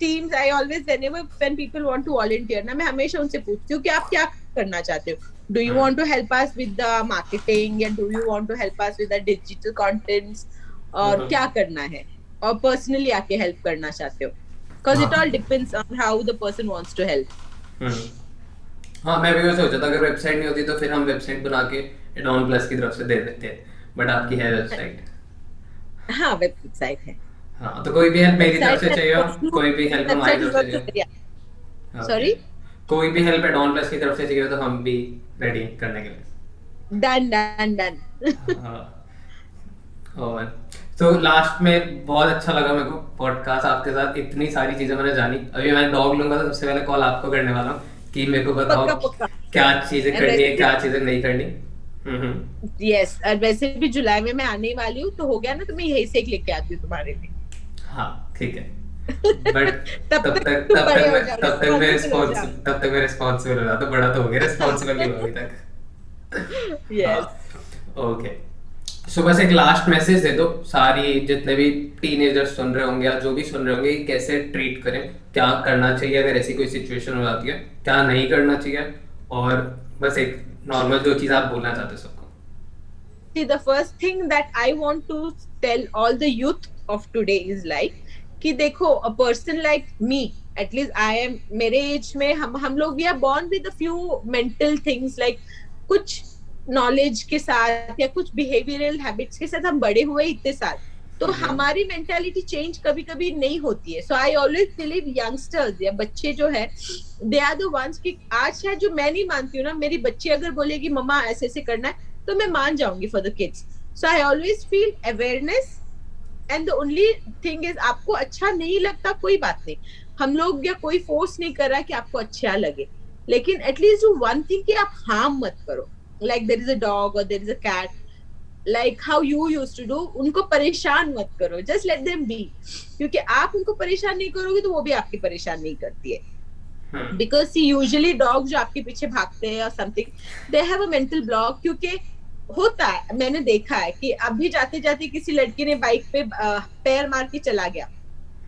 teams. I always, whenever when people want to volunteer ना, मैं हमेशा उनसे पूछती हूँ कि आप क्या करना चाहते हो. Do you want to help us with the marketing, या do you want to help us with the digital contents, और क्या करना है, और पर्सनली आके हेल्प करना चाहते हो. Because it all depends on how the person wants to help.
हाँ, मैं भी वैसे सोचा था अगर वेबसाइट नहीं होती तो फिर हम वेबसाइट बना के एडॉन प्लस की तरफ से दे देते हैं, बट आपकी है वेबसाइट.
हाँ, वेबसाइट है.
हाँ, तो कोई भी हेल्प मेरी तरफ से चाहिए हो, कोई भी हेल्प हमारी तरफ से चाहिए.
सॉरी,
कोई भी हेल्प एडॉन प्लस की तरफ से चाहिए तो हम भी रेडी करने के लिए.
डन.
और तो लास्ट में बहुत अच्छा लगा मेरे को पॉडकास्ट आपके साथ, इतनी सारी चीजें मैंने जानी. अभी मैं डॉग लूंगा तो सबसे पहले कॉल आपको करने वाला हूँ कि मेरे को बताओ
पक्का.
क्या चीजें करनी है, क्या चीजें नहीं करनी.
यस, और वैसे भी जुलाई में मैं आने वाली हूँ, तो हो गया ना, तो मैं यही से एक लेके आती हूँ तुम्हारे लिए.
हाँ, ठीक है. बट तब तक मैं रिस्पॉन्सिबल हो रहा, तो बड़ा तो हो गया, रिस्पॉन्सिबल नहीं हुआ अभी तक.
यस.
ओके, सो बस एक लास्ट मैसेज दे दो सारी जितने भी टीनेजर्स सुन रहे होंगे या जो भी सुन रहे होंगे, कैसे ट्रीट करें, क्या करना चाहिए अगर ऐसी कोई सिचुएशन हो जाती है, क्या नहीं करना चाहिए, और बस एक नॉर्मल जो चीज आप बोलना चाहते हो सबको.
See, the first thing that I want to tell all the youth of today is like कि देखो, a person like me, at least I am, मेरे एज में हम लोग we are born with a few mental things, like कुछ knowledge के साथ या कुछ बिहेवियरल हैबिट्स के साथ हम बड़े हुए इतने साल, तो हमारी मेंटालिटी चेंज कभी कभी नहीं होती है. सो आई ऑलवेज बिलीव यंगस्टर्स या बच्चे जो है, दे आर द वंस कि आज है जो मैं नहीं मानती हूँ ना, मेरी बच्ची अगर बोलेगी मम्मा ऐसे ऐसे करना है, तो मैं मान जाऊंगी for the kids. So I always feel awareness, and the only thing is आपको अच्छा नहीं लगता कोई बात नहीं, हम लोग या कोई फोर्स नहीं कर रहा कि आपको अच्छा लगे, लेकिन एटलीस्ट डू वन थिंग कि आप हार्म मत करो. Like there is a dog or there is a cat, like how you used to do, उनको परेशान मत करो, just let them be, क्योंकि आप उनको परेशान नहीं करोगे तो वो भी आपकी परेशान नहीं करती है. बिकॉज सी यूजुअली डॉग जो आपके पीछे भागते हैं या something, they have a mental block, क्योंकि होता है, मैंने देखा है कि अभी जाते जाते किसी लड़की ने बाइक पे पैर मार के चला गया,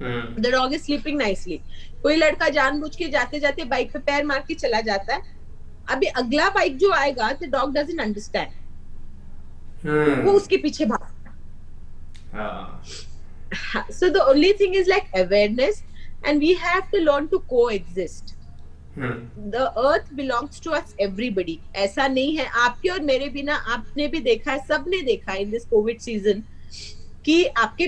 the dog is sleeping nicely, कोई लड़का जानबूझ के जाते जाते बाइक पे पैर मार के चला जाता है, अभी अगला बाइक जो आएगा द डॉग डजंट अंडरस्टैंड, वो उसके पीछे भागता। So the only thing is like awareness, and we have to learn to coexist. The earth belongs to us everybody. ऐसा नहीं है आपके और मेरे बिना, आपने भी देखा है, सबने देखा है इन दिस कोविड सीजन कि आपके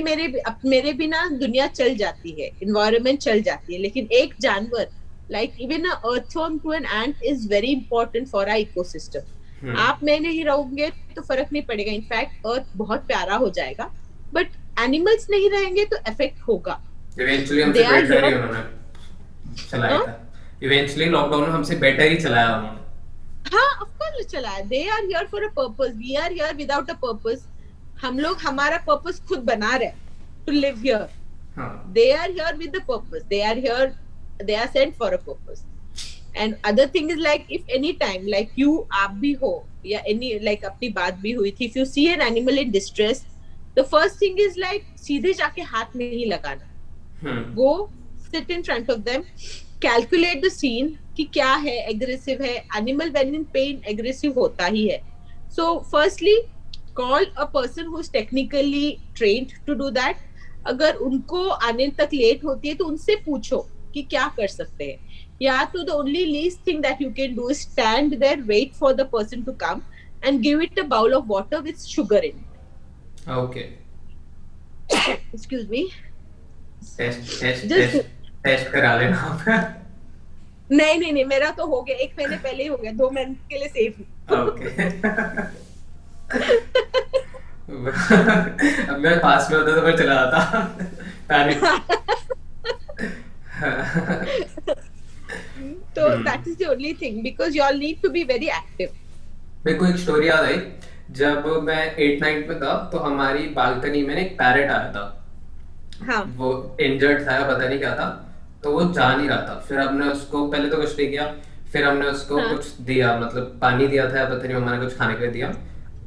मेरे बिना दुनिया चल जाती है, एनवायरनमेंट चल जाती है, लेकिन एक जानवर like even a earthworm to an ant is very important for our ecosystem. आप मैं नहीं रहोगे तो फर्क नहीं पड़ेगा, इनफैक्ट अर्थ बहुत प्यारा हो जाएगा, बट एनिमल्स नहीं रहेंगे तो इफेक्ट होगा।
इवेंचुअली हमसे बेटर ही उन्होंने चलाया था, इवेंचुअली लॉकडाउन में हमसे बेटर ही चलाया उन्होंने।
हाँ, ऑफ कोर्स चलाया, they are here for a purpose, we are here without a purpose, हम लोग हमारा पर्पस खुद बना रहे to live here, they are here with the purpose, they are here, they are sent for a purpose. And other thing is like if any time like you आप भी हो या any like अपनी बात भी हुई थी, if you see an animal in distress, the first thing is like सीधे जाके हाथ नहीं लगाना, go sit in front of them, calculate the scene कि क्या है, aggressive है, animal when in pain aggressive होता ही है, so firstly call a person who is technically trained to do that, अगर उनको आने तक लेट होती है तो उनसे पूछो कि क्या कर सकते हैं, या तो the only least thing that you can do is stand there, wait for the person to come and give it a bowl of water with sugar in it.
Okay.
Excuse me.
Test करा लेना आप।
नहीं मेरा तो हो गया, 1 महीने पहले ही हो गया, 2 महीने के लिए सेफ हूँ।
ओके। अब मैं पास में होता तो मैं चला जाता, पैनिक।
तो that is the only thing because you all need to be very active.
मेरे को एक स्टोरी याद आई, जब मैं 8-9 में था तो हमारी बालकनी में एक पैरेट आया था।
हाँ।
वो इंजर्ड था, पता नहीं क्या था, तो वो जा नहीं रहा था। फिर हमने उसको पहले तो कुछ नहीं किया, फिर हमने उसको कुछ दिया, मतलब पानी दिया था या पता नहीं, हमारे कुछ खाने के लिए दिया,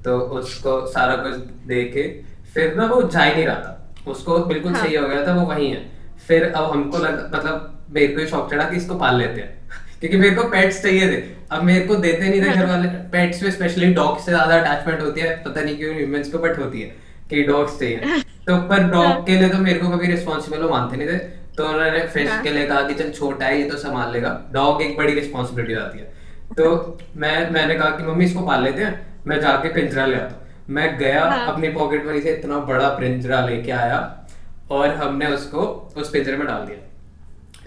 तो उसको सारा कुछ दे के फिर ना वो जा ही नहीं रहा था, उसको बिल्कुल सही हो गया था, वो वहीं है। फिर अब हमको लगा, मतलब मेरे को शौक चढ़ा कि इसको पाल लेते हैं, क्योंकि मेरे को पेट्स चाहिए थे। अब मेरे को देते नहीं थे घर वाले, पेट्स में स्पेशली डॉग से ज्यादा अटैचमेंट होती है, पता नहीं क्यों ह्यूमंस को, बट होती है कि डॉग्स चाहिए। तो पर डॉग के लिए तो मेरे को कभी रिस्पॉन्सिबल वो मानते नहीं थे, तो उन्होंने फिश के लिए कहा कि चल छोटा है ये तो संभाल लेगा, डॉग एक बड़ी रिस्पॉन्सिबिलिटी आती है। तो मैंने कहा कि मम्मी इसको पाल लेते हैं, मैं जाके पिंजरा ले आता। मैं गया अपनी पॉकेट मनी से इतना बड़ा पिंजरा लेके आया और हमने उसको उस पिंजरे में डाल दिया।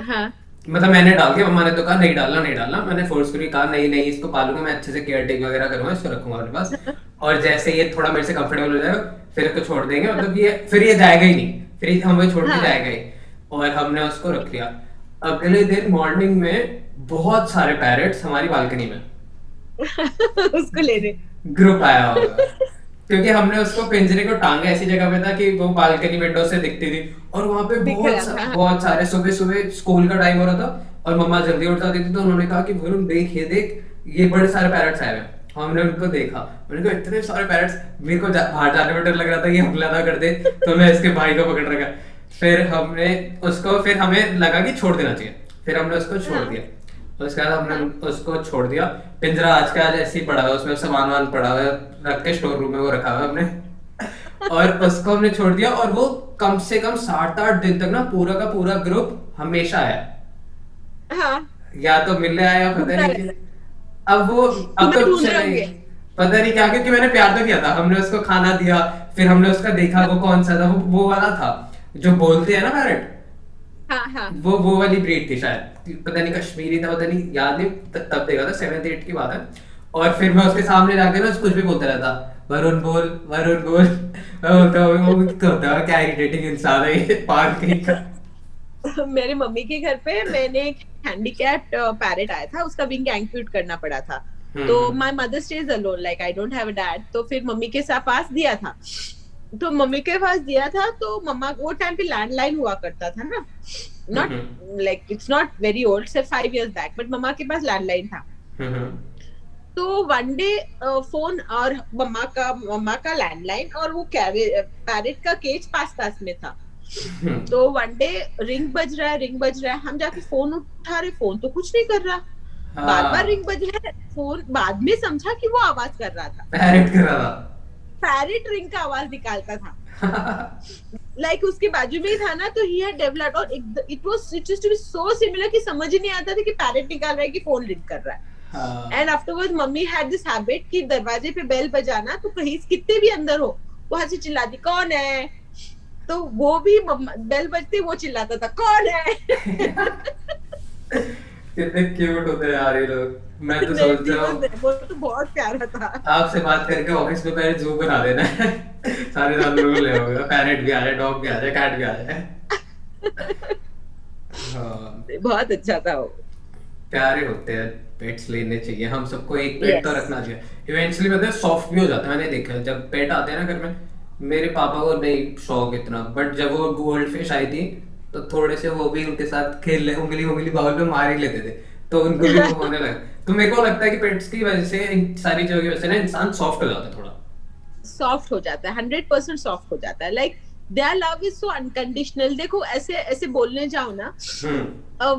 हाँ।
मतलब मैंने डाल दिया, मम्मा ने तो कहा नहीं डालना, मैंने फोर्सफुली कहा नहीं इसको पालूंगा मैं, अच्छे से केयर टेक वगैरह करूंगा, इसको रखूंगा अपने पास, और जैसे ये थोड़ा मेरे से कंफर्टेबल हो जाएगा फिर इसको छोड़ देंगे, मतलब ये फिर ये जाएगा ही नहीं, फिर हमें छोड़ के जाएगा ही। और हमने उसको रख लिया। अगले दिन मॉर्निंग में बहुत सारे पैरेट्स हमारी बालकनी में
उसको लेने
ग्रुप आया होगा, क्योंकि हमने उसको पिंजरे को टांगा ऐसी जगह पे था कि वो बालकनी विंडो से दिखती थी, और वहां पे बहुत सारे सुबह स्कूल का टाइम हो रहा था और मम्मा जल्दी उठ जाती थी, तो उन्होंने कहा कि वरुण देख ये बड़े सारे पैरेट्स आए हैं। हमने उनको देखा, मैंने कहा इतने सारे पैरेट्स, मेरे को बाहर जाने में डर लग रहा था कि हमला ना कर दे, तो मैं इसके भाई को पकड़ रखा। फिर हमें लगा कि छोड़ देना चाहिए, फिर हमने उसको छोड़ दिया। उसके बाद हमने उसको छोड़ दिया। पिंजरा आज का आज ऐसे ही पड़ा हुआ, उसमें सामान पड़ा हुआ है, रख के स्टोर रूम में वो रखा हुआ है हमने, और उसको हमने छोड़ दिया। और वो कम से कम 7-8 दिन तक ना पूरा का पूरा ग्रुप हमेशा आया।
हाँ।
या तो मिलने आया, पता नहीं। अब तो पता नहीं क्या, क्योंकि मैंने प्यार तो किया था, हमने उसको खाना दिया, फिर हमने उसका देखा वो कौन सा था, वो वाला था जो बोलते हैं ना पैरेट।
हाँ।
वो वाली ब्रीड थी शायद, पता नहीं कश्मीरी था, पता नहीं, याद नहीं, तब देखा था, 7th-8th की बात है। और फिर मैं उसके सामने जाके ना कुछ भी बोलता रहता, वरुण बोल। मैं बोलता हूँ क्या इरिटेटिंग इंसान है ये, पागल कहीं का।
मेरे मम्मी के घर पे मैंने एक हैंडीकैप्ड पैरेट आया था, उसका विंग एम्प्यूट करना पड़ा था, तो my mother stage alone, like I don't have a dad, तो फिर मम्मी के साथ पास दिया था। तो मम्मी के पास दिया था, तो मम्मा वो टाइम पे लैंडलाइन हुआ करता था ना, not like it's not very old, से 5 years बैक, बट मम्मा के पास लैंडलाइन था। तो वन डे फोन और मम्मा का लैंडलाइन और वो पैरेट का केज पास पास में था। तो वन डे रिंग बज रहा है, रिंग बज रहा है, हम जाके फोन उठा रहे, फोन तो कुछ नहीं कर रहा, बार बार रिंग बज रहा है फोन, बाद में समझा कि वो आवाज कर रहा था,
पैरेट कर रहा
पैरेट रिंग का आवाज निकालता था। लाइक उसके बाजू में ही था ना, तो ही हैड डेवलप्ड, और it used to be so similar कि समझ ही नहीं आता था कि पैरेट निकाल रहा है कि फोन रिंग कर रहा है।
हाँ।
And afterward mummy had this habit कि दरवाजे पे बेल बजाना, तो कहीं कितने भी अंदर हो वहां से चिल्लाती कौन है, तो वो भी बेल बजते वो चिल्लाता था कौन है।
कितने क्यूट होते हैं यार ये लोग। मैं तो
नहीं,
सोच रहा हूँ
वो तो बहुत प्यारा था।
आपसे बात करके ऑफिस में पहले जू बना देना है। सारे जानवरों को ले आओगे, पैरेट भी आ जाए, डॉग भी आ जाए, कैट भी आ जाए। हाँ,
बहुत अच्छा था वो।
प्यारे होते हैं, पेट्स लेने चाहिए, हम सबको एक पेट तो
यस।
रखना चाहिए। इवेंचुअली पता है सॉफ्ट भी हो जाता है, मैंने देखा है जब पेट आते हैं ना घर में। मेरे पापा को नहीं शौक इतना, बट जब वो गोल्ड फिश आई थी तो थोड़े से वो भी उनके साथ खेल ले, उंगली उंगली बाउल में मार ही लेते थे, तो उनको भी वो होने लगा। तो मेरे को लगता है कि पेट्स की वजह से, इन सारी चीजों की वजह से ना इंसान सॉफ्ट हो जाता है थोड़ा।
सॉफ्ट हो जाता है, 100% सॉफ्ट हो जाता है। Like their love is so unconditional. देखो ऐसे ऐसे बोलने जाओ ना,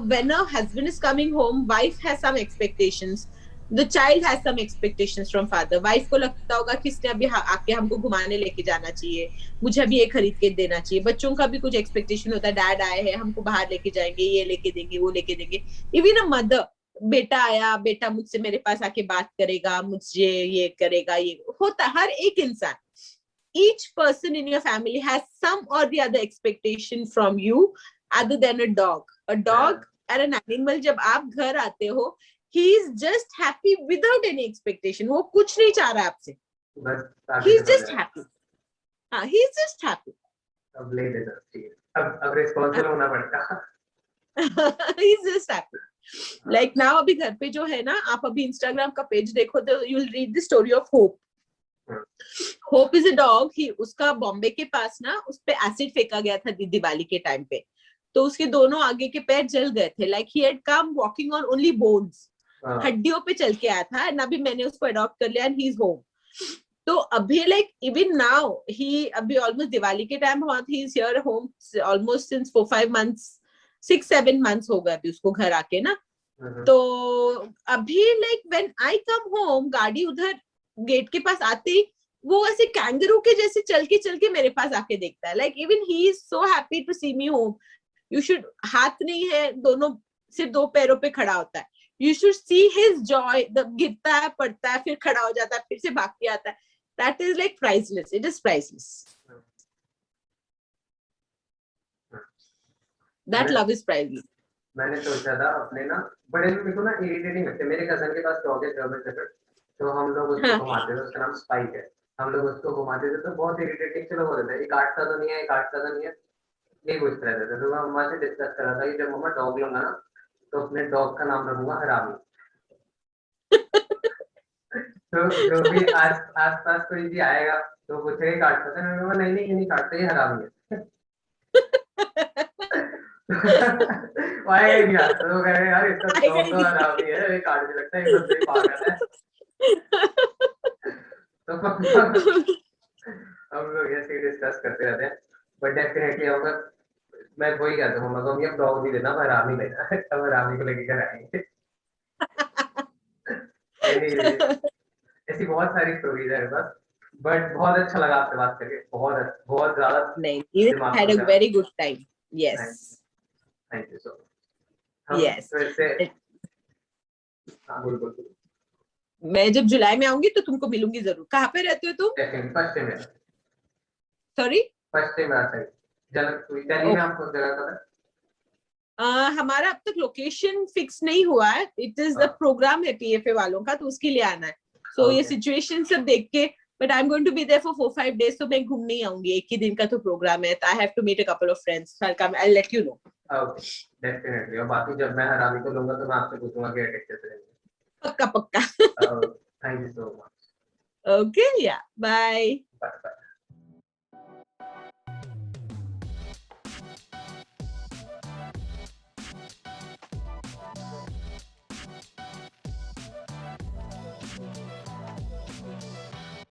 when a husband is coming home, wife has some expectations, the child has some expectations from father. Wife को लगता होगा कि इसने अभी आके हमको घुमाने लेके जाना चाहिए, मुझे अभी ये खरीद के देना चाहिए। बच्चों का भी कुछ एक्सपेक्टेशन होता है, डैड आए हैं हमको बाहर लेके जाएंगे, ये लेके देंगे, वो लेके देंगे। इवन अ मदर, बेटा आया, बेटा मुझसे मेरे पास आके बात करेगा, मुझे ये करेगा, ये होता हर एक इंसान। Each person in your family has some or the other expectation from you, other than a dog. A dog and an animal, जब आप घर आते हो, he is just happy without any expectation. वो कुछ नहीं चाह रहा आपसे,
बस
he is just happy. हाँ, he is just happy.
अब ले लेना चाहिए, अब रिस्पॉन्सिबल होना पड़ेगा।
he is just happy. Like now अभी घर पे जो है ना, आप अभी Instagram का पेज देखो तो you will read the story of Hope. Hope is a dog. He उसका बॉम्बे के पास ना उस पे एसिड फेंका गया था दिवाली के टाइम पे, तो उसके दोनों आगे के पैर जल गए थे। Like he had come walking on only bones, हड्डियों पे चल के आया था। एंड अभी मैंने उसको अडॉप्ट कर लिया एंड ही इज होम। तो अभी लाइक इवन नाउ ही अभी ऑलमोस्ट दिवाली के टाइम हुआ, he is here home almost since 4-5 months, 6-7 months हो गए अभी उसको घर आके ना। तो अभी like when I come home, गाड़ी उधर गेट के पास आते ही वो ऐसे कैंगरू के जैसे चल के मेरे पास आके देखता है। Like even he is so happy to see me home. You should, हाथ नहीं है, दोनों सिर्फ 2 पैरों पे खड़ा होता है। You should see his Joy, गिरता है, पड़ता है, फिर खड़ा हो जाता है, फिर से भाग के आता है। That is like priceless, it is priceless. That love is priceless.
मैंने सोचा था अपने ना, बड़े में मेरे को ना इरिटेटिंग लगते। मेरे कजन के पास डॉग है, जर्मन शेफर्ड, तो हम लोग उसको घुमाते थे, उसका नाम स्पाइक है। हम लोग उसको घुमाते थे तो बहुत इरिटेटिंग से लोग हो रहे थे, ये काटता तो नहीं है, ये काटता तो नहीं है, ये पूछते रहते थे। तो मैं मम्मा से डिस्कस कर रहा था कि जब मम्मा डॉग लूंगा ना, तो अपने डॉग का नाम रखूंगा हरामी। तो जो भी आस पास कोई भी आएगा तो पूछेगा काटता था, मैं कहूंगा नहीं नहीं, ये नहीं काटता, ये हरामी है। आएगा ही नहीं आता, तो कहेगा यार इसका डॉग तो हरामी है, ये काटने लगता है, ये बंदे ही पागल है। तो हम लोग ऐसे डिस्कस करते रहते हैं। बट डेफिनेटली अगर मैं वही कहता हूँ, मगर अब डॉग नहीं देना, हरामी लेना है, तब हरामी को लेके घर आएंगे। ऐसी बहुत सारी स्टोरीज है मेरे पास, बट बहुत अच्छा लगा आपसे बात करके, बहुत बहुत ज्यादा
नहीं, you
दिमाग
had
खुल
a
गया।
very good time. Yes.
Thank you so much.
Yes.
फिर से हाँ, बोल बोल बोल।
मैं जब जुलाई में आऊंगी तो तुमको मिलूंगी जरूर। कहाँ पे रहते हो तुम?
पश्चिम में।
सॉरी?
पश्चिम में साइड, दिल्ली में आपको जगह पता है?
हमारा अब तक लोकेशन फिक्स नहीं हुआ है। इट इज द प्रोग्राम है पीएफए वालों का, तो उसके लिए आना है। सो ये सिचुएशन सब देख के, but I am going to be there for 4-5 days, तो मैं घूमने ही आऊंगी। एक ही दिन का तो प्रोग्राम है, I have to meet a couple of friends, so I come, I let you know.
Okay, definitely. और बाकी जब मैं हरामी को लूंगा तो मैं आपसे पूछूंगा कि अटैक कैसे रहेंगे।
पक्का पक्का।
Thank you so much.
Okay, yeah bye.
Bye bye.